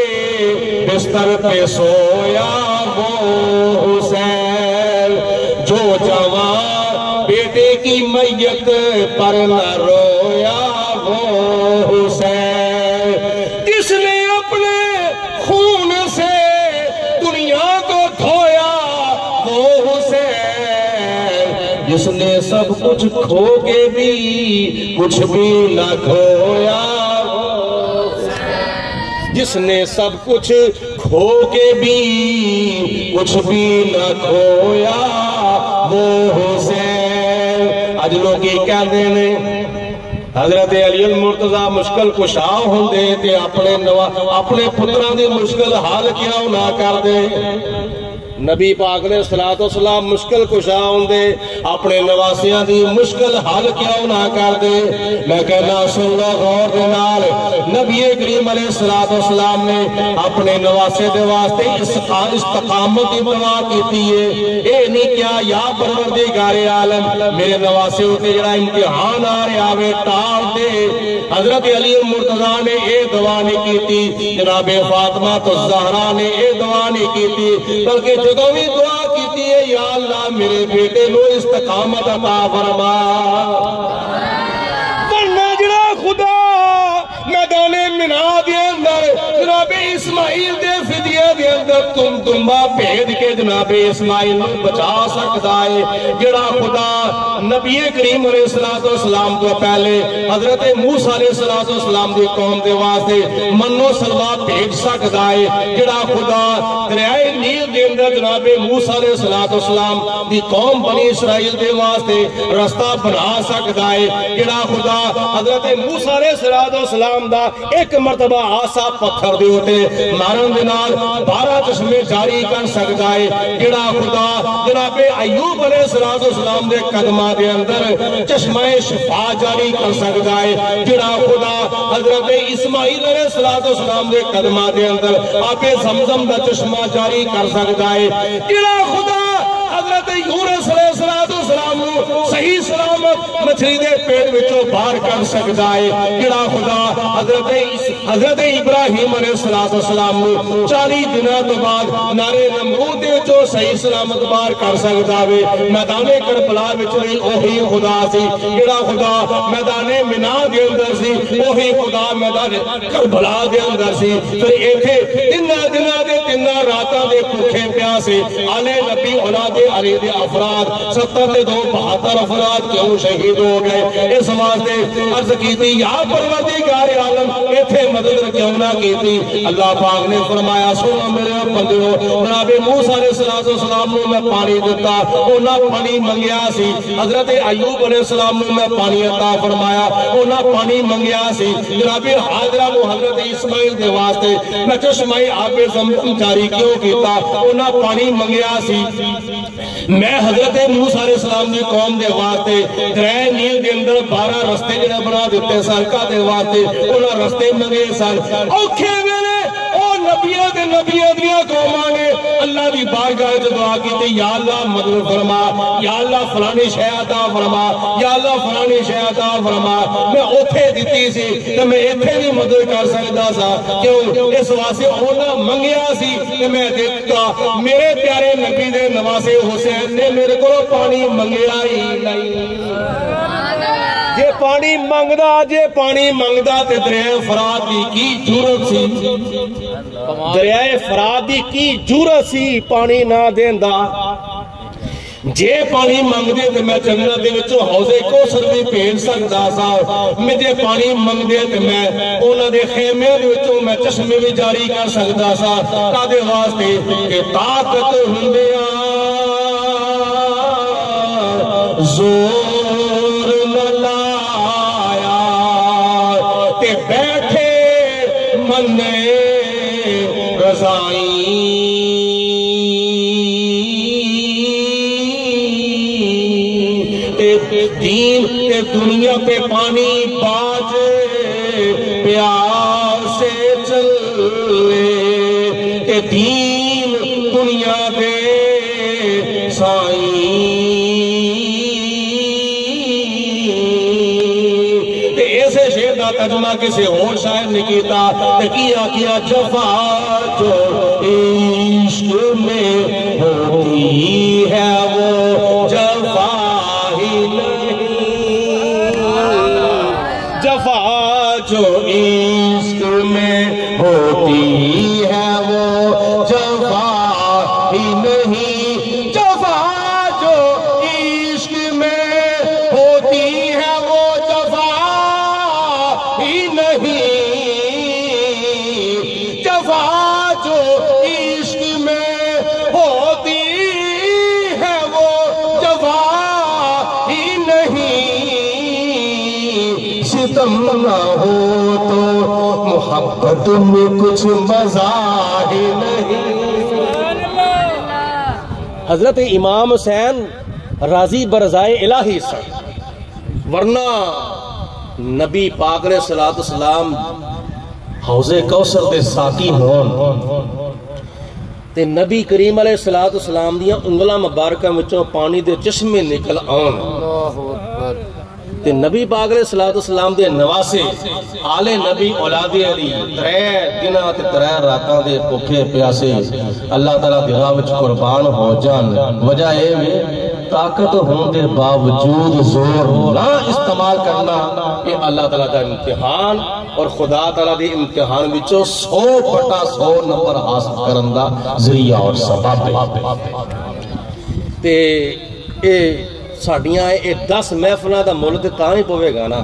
بستر پہ سویا وہ حسین. جو جوان بیٹے کی میت پر نہ رویا وہ حسین. جس نے اپنے خون سے دنیا کو دھویا وہ حسین. جس نے سب کچھ کھو کے بھی کچھ بھی نہ کھویا. جس نے سب کچھ کھو کے بھی کچھ بھی نہ کھویا وہ حسین. اج لوگ یہ کہتے ہیں حضرت علی المرتضیٰ مشکل کشا ہوندے تے اپنے پتران دی مشکل حال کیوں نہ کر دے. نبی پاک نے صلاۃ و سلام مشکل کشا ہوندے اپنے نواسیاں دی مشکل حل کیوں نہ کر دے. میں کہنا سن لو غور دے نال نبی کریم علیہ الصلوۃ والسلام نے اپنے نواسے دے واسطے استقامت کی دعا کیتی ہے. اے نہیں کیا یا پروردگار عالم میرے نواسے تے جڑا امتحان آ رہا وے ٹال دے. حضرت علی المرتضیٰ نے اے دعا نہیں کیتی جناب فاطمہ الزہرا نے اے دعا نہیں کیتی بلکہ جدوں بھی دعا کیتی ہے یا اللہ میرے بیٹے نو استقامت عطا فرما. ورنہ جڑا خدا میدان منا دے اندر جناب اسماعیل دے فدیے دے اندر دمبا بھیج کے جناب اسماعیل نو بچا سکتا ہے. جڑا خدا نبی کریم علیہ السلام تو پہلے حضرت موسیٰ علیہ السلام دی قوم دے واسطے منو سلوا بھیج سکتا ہے. جڑا خدا دریائے نیل دے اندر جناب موسیٰ علیہ السلام دی قوم بنی اسرائیل دے واسطے رستہ بنا سکتا ہے. جڑا خدا حضرت موسیٰ علیہ السلام دا ایک مرتبہ آسا پتھر دے ہوتے مارن دے نال 12 چشمے جاری کر سکتا ہے. جڑا خدا جناب ایوب علیہ السلام دے قدمہ دے اندر چشمہ شفا جاری کر سکتا ہے. جڑا خدا حضرت اسماعیل علیہ السلام دے قدمہ دے اندر آپ زمزم دا چشمہ جاری کر سکتا ہے. جڑا خدا حضرت یونس علیہ السلام صحیح سلامت مچھلی دے پیٹ وچوں باہر کر سکتا ہے. جڑا خدا حضرت ابراہیم علیہ السلام 40 دنوں تو بعد نارے نمرود دے جو صحیح سلامت باہر کر سکتا ہے. میدان کربلا وچ وہی خدا سی. جڑا خدا میدان منا دے اندر سی وہی خدا میدان کربلا دے اندر سی. پھر ایتھے 3 دنوں دے 3 راتاں دے بھوکے پیاسے آلے نبی اولاد علی دے افراد 70 تے 72 افراد کیوں شہید ہو گئے. اس واسطے عرض کیتی یا پروردگار عالم ایتھے مدد کیوں نہ کیتی. اللہ پاک نے فرمایا سنو میرے بندیو جناب موسیٰ علیہ السلام نو میں پانی دیتا انہاں پانی منگیا سی. حضرت ایوب علیہ السلام نو میں پانی عطا فرمایا انہاں پانی منگیا سی. جناب حاضرہ نو حضرت اسماعیل دے واسطے میں چشمہ آب زمزم جاری کیوں کیتا انہاں پانی منگیا سی. میں حضرت موسیٰ علیہ السلام دی قوم دے واسطے درائے نیل دے اندر 12 رستے جڑے بنا دیتے سرکا دے واسطے انہاں رستے منگے سن. اوکھے ویلے او نبیوں دے نبیوں دیاں قوماں نے اللہ دی دی بارگاہ وچ دعا کیتی یا اللہ مدد فرما، یا اللہ فلانی شے عطا فرما، یا اللہ فلانی شے عطا فرما۔ میں اوتھے دتی سی تے میں ایتھے بھی مدد کر سکدا سا، کیوں اس واسطے انہاں منگیا سی تے میں دیتا۔ میرے پیارے نبی دے نواسے حسین نے میرے کو پانی منگیا ہی نہیں۔ جے پانی منگدا تے دریائے فرات دی کی جرت سی، دریائے فرات دی کی جرت سی پانی نہ دیندا۔ جے پانی منگدے تے میں جنت دے وچوں حوض کوثر بھی بھیج سکدا سا، میں جے پانی منگدے تے میں انہاں دے خیمے دے وچوں میں چشمے بھی جاری کر سکدا سا۔ کادے واسطے کہ طاقت ہوندیاں زور نہ لایا تے بیٹھے من رضائی۔ دین تے دنیا پہ پانی باز پیار سے چلے تے دین دنیا دے سائیں تے ایسے شعر دا ترجمہ کسی اور شاعر نے کیتا تے کیا جفا جو عشق میں ہوتی ہے وہ جفا ہی جفا جو عشق میں ہوتی ہے وہ جفا ہی نہیں، جفا جو عشق میں ہوتی ہے وہ جفا ہی نہیں، جفا جو عشق میں ہوتی ہے وہ جفا ہی نہیں۔ ستم نہ ہو تو محبت میں کچھ مزہ ہی نہیں۔ حضرت امام حسین راضی برضائے الہی سن، ورنہ نبی پاک علیہ السلام حوض کوثر دے ساقی ہون تے نبی کریم علیہ السلام دیاں انگلاں مبارکاں وچوں پانی دے چشمے نکل آن تے نبی پاک علیہ السلام دے نواسے آل نبی اولاد علی 3 دناں تے 3 راتاں دے بھوکے پیاسے اللہ تعالیٰ دی راہ وچ قربان ہو جان۔ وجہ اے وے طاقت ہون دے باوجود زور نہ استعمال کرنا یہ اللہ تعالیٰ دا امتحان، اور خدا تعالیٰ دی امتحان وچوں 100/100 نمبر حاصل کرن دا ذریعہ اور سبب تے اے ساڑیاں اے 10 محفلہ دا ملک تاں ہی پوے گا نا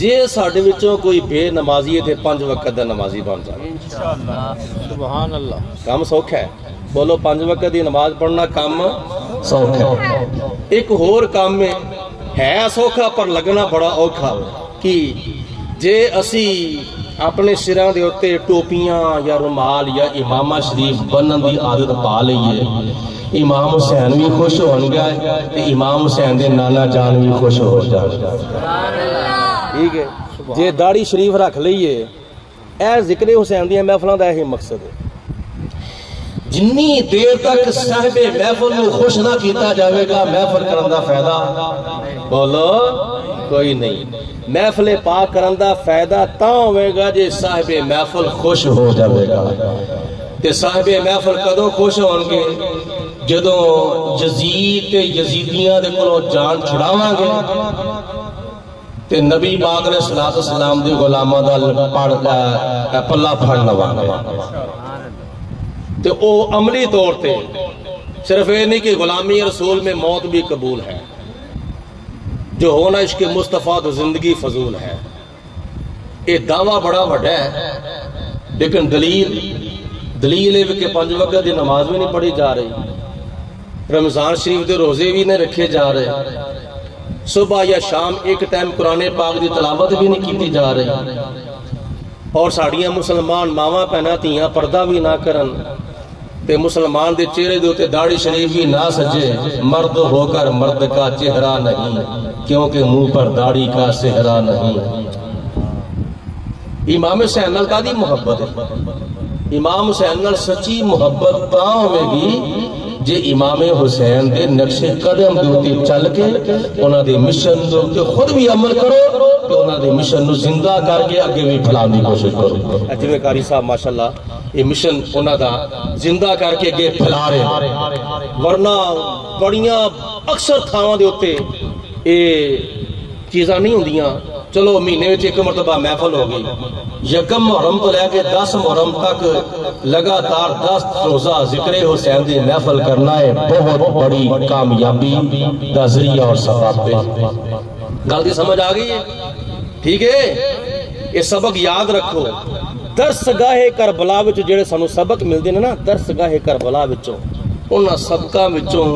جے ساڑے وچوں کوئی بے نمازی تے 5 وقت دا نمازی بن جائے۔ سبحان اللہ، کام سوکھا ہے، بولو 5 وقت دی نماز پڑھنا کام سوکھا ہے۔ ایک اور کام ہے سوکھا پر لگنا بڑا اوکھا کہ جے اسی اپنے سراں دے اوتے ٹوپیاں یا رومال یا امامہ شریف بنن دی عادت پا لئیے، امام حسین بھی خوش ہو گئے تے امام حسین دے نانا جان بھی خوش ہو جائے۔ ٹھیک ہے، جے داڑھی شریف رکھ لئیے، اے ذکر حسین دیاں محفلاں دا یہی مقصد ہے۔ جنی دیر تک صاحب محفل کو خوش نہ کیتا جاوے گا محفل کرن دا فائدہ بولو کوئی نہیں۔ محفل پاک کرن دا فائدہ تاں ہوئے گا جے صاحب محفل خوش ہو جاوے گا۔ تے صاحب محفل کدوں خوش ہون گے جدوں یزید تے یزیدیاں دے کولوں جان چھڑاواں گے تے نبی پاک علیہ السلام دے غلاماں دا پلہ پھڑ لواں گے۔ تے او عملی طور تے صرف یہ نہیں کہ غلامی رسول میں موت بھی قبول ہے، جو ہونا عشق مصطفیٰ تو زندگی فضول ہے۔ یہ دعویٰ بڑا بڑا ہے، لیکن دلیل ہے کہ 5 وقت دی نماز بھی نہیں پڑھی جا رہی، رمضان شریف دے روزے بھی نہیں رکھے جا رہے، صبح یا شام ایک ٹائم قرآن پاک دی تلاوت بھی نہیں کیتی جا رہی، اور ساڑیاں مسلمان ماواں پہنا تیاں پردہ بھی نہ کرن تے مسلمان دے چہرے دے ہوتے داڑھی شریف ہی نہ سجے، مرد ہو کر مرد کا چہرہ نہیں، کیونکہ منہ پر داڑھی کا سہرا نہیں۔ امام حسین نال کادی محبت ہے؟ امام حسین نال سچی محبت تاں ہوے گی جے امام حسین دے نقش قدم دے اوتے چل کے انہاں دے مشن دے اوتے خود بھی عمل کرو تے انہاں دے مشن نو زندہ کر کے اگے بھی پھیلانے دی کوشش کرو۔ جویں قاری صاحب ماشاءاللہ یہ مشن انہاں دا زندہ کر کے اگے پھیلا رہے، ورنہ بڑیاں اکثر تھاواں دے اوتے اے چیزاں نہیں ہوندیاں۔ چلو مہینے وچ ایک مرتبہ محفل ہو گئی، یکم محرم تو لے کے 10 محرم تک لگاتار 10 روزہ ذکر حسین دی محفل کرنا ہے بہت بڑی کامیابی دا ذریعہ اور سبب ہے۔ گل دی سمجھ آ گئی ہے؟ ٹھیک ہے، یہ سبق یاد رکھو۔ درس گاہ کربلا وچ جڑے سانو سبق ملدے نے نا، درس گاہ کربلا وچوں انہاں سبقاں وچوں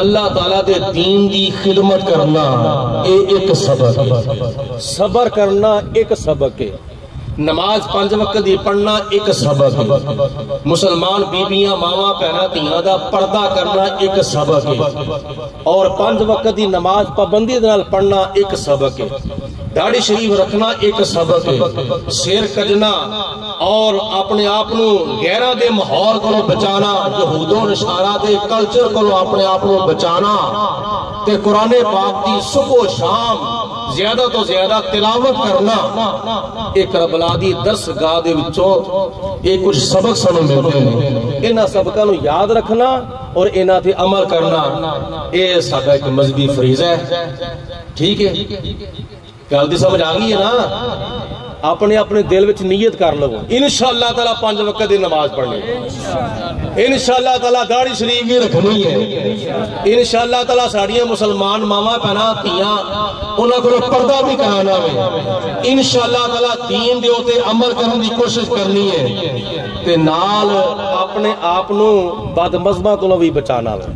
اللہ تعالیٰ دے دین دی خدمت کرنا ایک سبق ہے، صبر کرنا ایک سبق ہے، نماز 5 وقت دی پڑھنا ایک سبق ہے، مسلمان بیبیاں ماواں بہناں دھیاں دا پردہ کرنا ایک سبق ہے، اور 5 وقت دی نماز پابندی دے نال پڑھنا ایک سبق ہے، داڑھی شریف رکھنا ایک سبق ہے، سر کجنا اور اپنے آپ نو غیراں دے ماحول کو بچانا، یہود و نصارا دے کلچر کو اپنے آپ نو بچانا، تے قرآن پاک دی صبح و شام زیادہ تو زیادہ تلاوت کرنا، ایک کربلا دی درس گاہ دے وچوں ایک کچھ سبق سانو ملتے ہیں۔ انہاں سبقاں نو یاد رکھنا اور انہاں تے عمل کرنا اے ساڈا ایک مذہبی فریضہ ہے۔ ٹھیک ہے، گل دی سمجھ آ گئی ہے نا؟ اپنے اپنے دل وچ نیت کر لو، انشاءاللہ تعالیٰ 5 وقت دی نماز پڑھنی، انشاءاللہ تعالیٰ داڑھی شریف بھی رکھنی ہے، انشاءاللہ تعالیٰ ساڑیاں مسلمان ماواں بہناں دھیاں انہاں کو پردہ بھی کرانا ہے، انشاءاللہ تعالیٰ دین دے اوتے عمل کرنے دی کوشش کرنی ہے، تے نال اپنے آپ نو بد مذہباں تو بھی بچانا ہے۔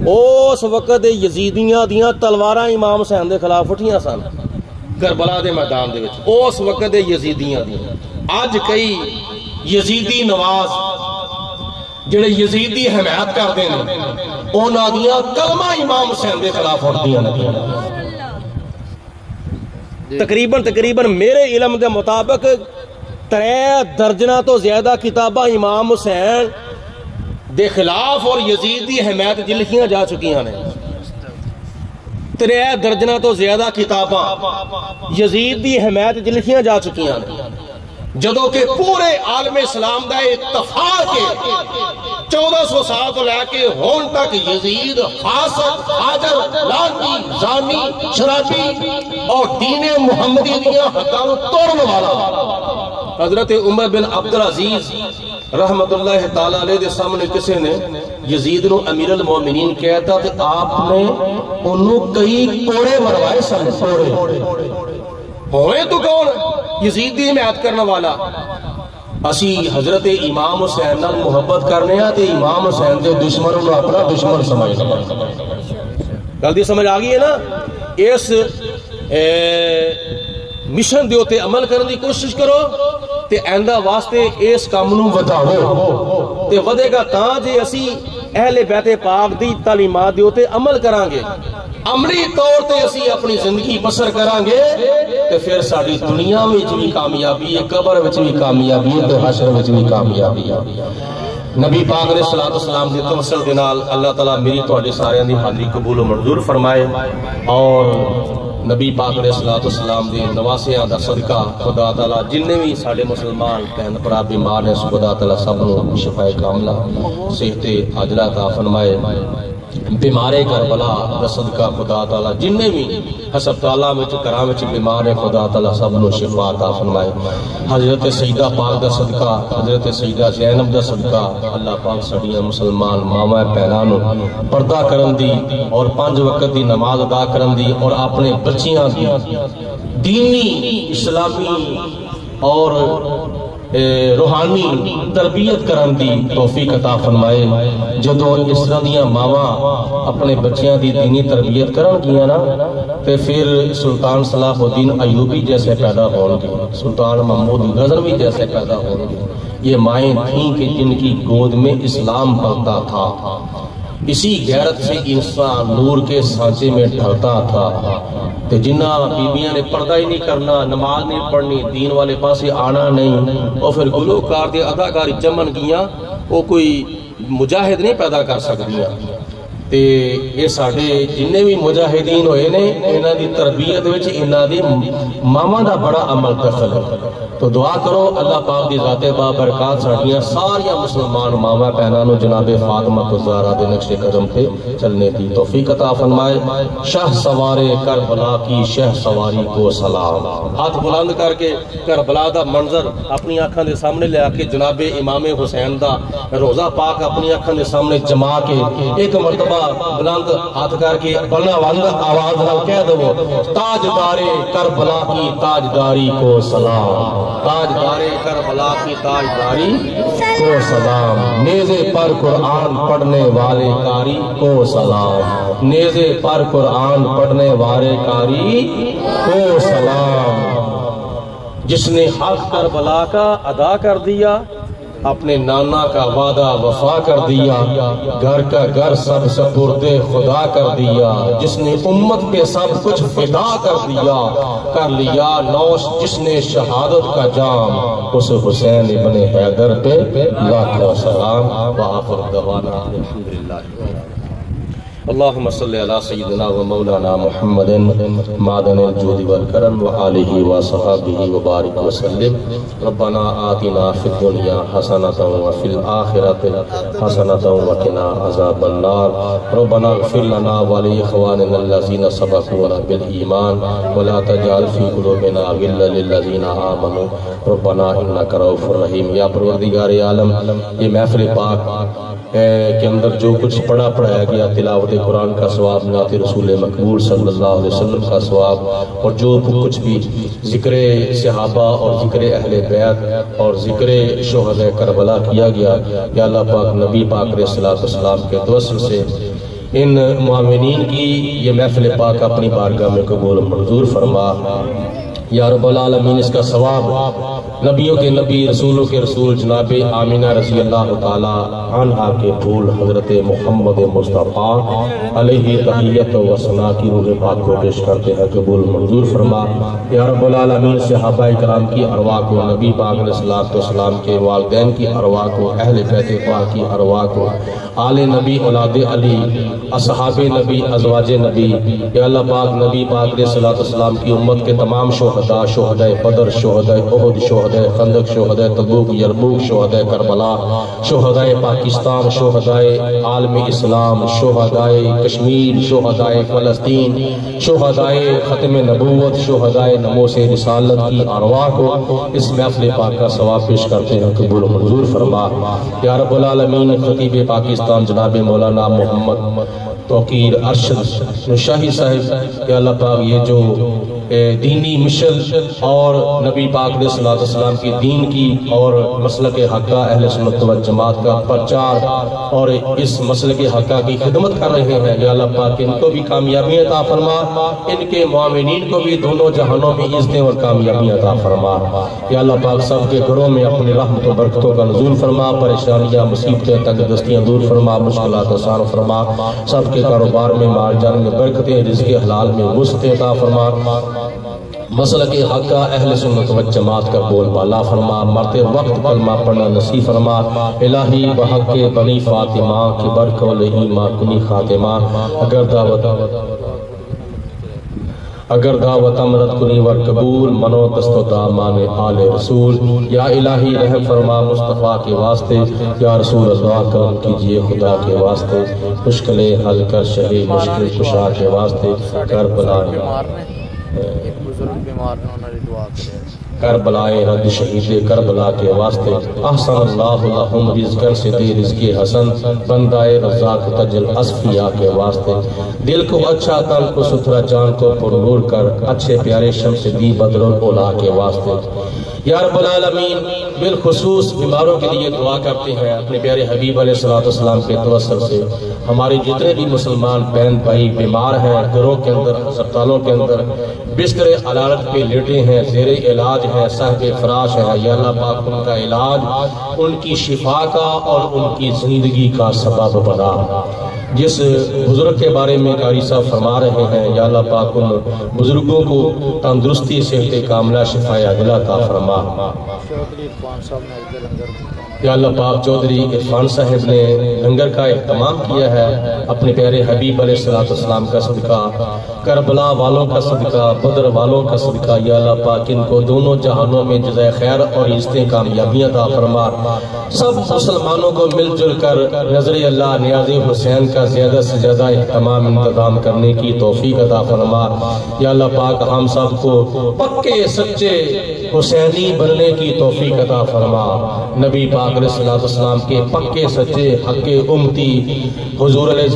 اس وقت یزیدیاں دیاں تلواراں امام حسین دے خلاف اٹھیاں سن کربلا دے میدان دے وچ، اس وقت یزیدیاں دی۔ اج کئی یزیدی نواز جڑے یزیدی حمایت کردے نے انہاں دیاں کلمہ امام حسین دے خلاف اٹھدیاں نے۔ تقریباً میرے علم دے مطابق 3 درجنہ تو زیادہ کتاباں امام حسین دے خلاف اور یزیدی حمایت لکھیاں جا چکیاں نے۔ 3 درجنہ تو زیادہ کتاباں یزید دی حمایت لکھیاں جا چکیاں نے، جدو کہ پورے عالم اسلام دا اتفاق ہے 1400 سال تو لے کے ہون تک یزید فاسق، فاجر، لعنتی، زانی، شرابی اور دین محمدی دیاں حقاں نو توڑن والا۔ حضرت عمر بن عبدالعزیز رحمت اللہ تعالیٰ علیہ دے سامنے کسی نے یزید نو امیر المومنین کہتا کہ آپ نے انہوں کئی کوڑے مروائے سن، کوڑے ہوئے تو کون یزید دی حمایت کرنے والا؟ اسی حضرت امام حسین نال محبت کرنے ہیں تے امام حسین دے دشمنوں نے اپنا دشمن سمجھنا۔ گل سمجھ آ گئی ہے نا؟ اس مشن دے اوتے عمل کرنے دی کوشش کرو تے آئندہ واسطے اس کام نو وداؤ تے ودے گا تاں جے اسی اہل بیت پاک دی تعلیمات دے اوتے عمل کران گے، عملی طور تے اسی اپنی زندگی بسر کران گے تے پھر ساڈی دنیا وچ بھی کامیابی ہے، قبر وچ بھی کامیابی ہے تے حشر وچ بھی کامیابی ہے۔ نبی پاک علیہ الصلوۃ والسلام دی توسل دے نال اللہ تعالیٰ میری تواڈے سارے دی حاضری قبول و منظور فرمائے، اور نبی پاک علیہ الصلوۃ والسلام دے نواسیاں دا صدقہ خدا تعالیٰ جننے بھی ساڈے مسلمان بہن بھرا بیمار ہیں خدا تعالیٰ سب نو شفائے کاملہ صحت عاجلہ عطا فرمائے، بیمارے کربلا دا صدقہ خدا تعالیٰ جننے بھی ہسپتالاں وچ گھراں وچ بیمار ہیں خدا تعالیٰ سب نو شفا عطا فرمائے، حضرت سیدہ پاک دا صدقہ، حضرت سیدہ زینب دا صدقہ اللہ پاک ساڈیاں مسلمان ماواں بہناں نو پردہ کرن دی اور 5 وقت دی نماز ادا کرن دی اور اپنے بچیاں دی دینی اسلامی اور روحانی تربیت کرن دی توفیق عطا فرمائے۔ جدو اس طرح دیاں ماواں اپنے بچیاں دی دینی تربیت کرن گیا نا تے پھر سلطان صلاح الدین ایوبی جیسے پیدا ہوں گے، سلطان محمود غزنوی جیسے پیدا ہوں گے۔ یہ مائیں تھیں کہ جن کی گود میں اسلام پلتا تھا، اسی غیرت سے انسان نور کے سانچے میں ڈھلتا تھا. تے جنہ بیبیاں نے پردہ ہی نہیں کرنا، نماز نہیں پڑھنی، دین والے پاسے آنا نہیں، اور پھر گلوکار دے اداکاری جمن گیاں، وہ کوئی مجاہد نہیں پیدا کر سکدیاں. تے یہ ساڈے جننے بھی مجاہدین ہوئے نے، انہاں دی تربیت وچ انہاں دی ماما دا بڑا عمل دخل ہے. تو دعا کرو اللہ پاک دی ذات بابرکات ساڈیاں ساریا مسلمان ماما بہناں نو جناب فاطمہ الزہرا دے نقش قدم تے چلنے دی توفیق عطا فرمائے. شاہ سوارے کربلا کی شہ سواری کو سلام. ہاتھ بلند کر کے کربلا دا منظر اپنی آنکھاں دے سامنے لے آ کے جناب امام حسین دا روزہ پاک اپنی آنکھاں دے سامنے جما کے ایک مرتبہ بلند ہاتھ کر کے بلند آواز نال کہہ دو، تاجدار کربلا کی تاجداری کو سلام. تاجدار کربلا کی تاجداری کو سلام. نیزے پر قرآن پڑھنے والے قاری کو سلام. نیزے پر قرآن پڑھنے والے قاری کو سلام. جس نے حق کربلا کا ادا کر دیا، اپنے نانا کا وعدہ وفا کر دیا، گھر کا گھر سب سپرد خدا کر دیا. جس نے امت پہ سب کچھ فدا کر دیا، کر لیا نوش جس نے شہادت کا جام، اس حسین ابن حیدر پہ لاکھوں سلام. وآخر دعوانا الحمدللہ. اللہم صلی علی سیدنا و مولانا محمد معدن الجود والکرم وآلہ وصحابہ وبارک وسلم. ربنا آتنا فی الدنیا حسنۃ وفی الآخرۃ حسنۃ وقنا عذاب النار. ربنا اغفر لنا ولإخواننا الذین سبقونا بالایمان ولا تجعل فی قلوبنا غلا للذین آمنوا ربنا انک رؤوف رحیم. یا پروردگار عالم، یہ محفل پاک کے اندر جو کچھ پڑھا پڑھایا گیا، تلاوت قرآن کا ثواب، نعت رسول مقبول صلی اللہ علیہ وسلم کا ثواب، اور جو کچھ بھی ذکر صحابہ اور ذکر اہل بیت اور ذکر شہداء کربلا کیا گیا، یا اللہ پاک نبی پاک علیہ السلام کے توسل سے ان معاونین کی یہ محفل پاک اپنی بارگاہ میں قبول منظور فرما. یا رب العالمین اس کا ثواب نبیوں کے نبی رسولوں کے رسول جناب آمینہ رضی اللہ تعالی عنہا کے پھول حضرت محمد مصطفیٰ علیہ تحیت و ثنا کی روح پاک کو پیش کرتے ہیں، قبول منظور فرما. یا رب العالمین صحابہ کرام کی ارواح کو، نبی پاک علیہ السلام کے والدین کی ارواح کو، اہل بیت پاک کی ارواح کو، آل نبی اولاد علی، اصحاب نبی، ازواج نبی، یا اللہ پاک نبی پاک علیہ السلام کی امت کے تمام شہداء بدر، شہداء احد، شہداء خندق، شہداء تبوک، یرموک، شہداء کربلا، شہداء پاکستان، شہداء عالم اسلام، شہداء کشمیر، شہداء فلسطین، شہداء ختم نبوت، شہداء نموس رسالت کی ارواح کو اس محفل پاک کا ثواب پیش کرتے ہیں، قبول منظور فرما. یا رب العالمین خطیب پاکستان جناب مولانا محمد توقیر ارشد شاہی صاحب، یا اللہ پاک یہ جو دینی مشن اور نبی پاک علیہ السلام کی دین کی اور مسلک حقہ اہل سنت و جماعت کا پرچار اور اس مسلک حقہ کی خدمت کر رہے ہیں، یا اللہ پاک ان کو بھی کامیابی عطا فرما، ان کے معاونین کو بھی دونوں جہانوں میں عزتیں اور کامیابی عطا فرما. یا اللہ پاک سب کے گھروں میں اپنی رحمت و برکتوں کا نزول فرما، پریشانیاں مصیبتیں تنگ دستیاں دور فرما، مشکلات آسان فرما، سب کے کاروبار میں مال جان میں برکتیں، رزق حلال میں وسعت عطا فرما. مسلک حقہ اہل سنت و جماعت کا بول بالا فرما، مرتے وقت کلمہ پڑھنا نصیب فرما. الہی بحق بنی فاطمہ کی برکول ایمہ کنی خاتمہ. اگر دعوت امرت کنی ور قبول، منو دست و دامان آل رسول. یا الہی رحم فرما مصطفیٰ کے واسطے، یا رسول اللہ کرم کیجئے خدا کے واسطے، مشکلیں حل کر شہی مشکل کشا کے واسطے. کربلا کربلائے رد شہید کربلا کے واسطے. احسن اللہ لہم رزقاً سے دے رزق حسن، بندائے رزاق تجل اصفیاء کے واسطے. دل کو اچھا، تن کو ستھرا، جان کو پر نور کر، اچھے پیارے شمس دی بدر الاولیٰ کے واسطے. یا رب العالمین بالخصوص بیماروں کے لیے دعا کرتے ہیں اپنے پیارے حبیب علیہ السلام کے توسل سے. ہمارے جتنے بھی مسلمان بہن بھائی بیمار ہیں، گھروں کے اندر، اسپتالوں کے اندر بستر علالت پہ لیٹے ہیں، زیر علاج ہیں، صاحب فراش ہے، یا اللہ پاک ان کا علاج، ان کی شفا کا اور ان کی زندگی کا سبب بنا. جس بزرگ کے بارے میں قاری صاحب فرما رہے ہیں، یا اللہ پاک ان بزرگوں کو تندرستی صحت کاملہ شفا عاجلہ عطا فرما۔ یا اللہ پاک چودھری عرفان صاحب نے لنگر کا اہتمام کیا ہے، اپنے پیارے حبیب علیہ السلام کا صدقہ، کربلا والوں کا صدقہ، بدر والوں کا صدقہ، یا اللہ پاک ان کو دونوں جہانوں میں جزائے خیر اور عزتیں کامیابیاں عطا فرما۔ سب مسلمانوں کو مل جل کر نظر اللہ نیازی حسین کا زیادہ سے زیادہ اہتمام انتظام کرنے کی توفیق عطا فرما۔ یا اللہ پاک ہم سب کو پکے سچے حسینی بننے کی توفیق عطا فرما۔ نبی پاک علیہ السلام کے پکے سچے حق امتی حضور علیہ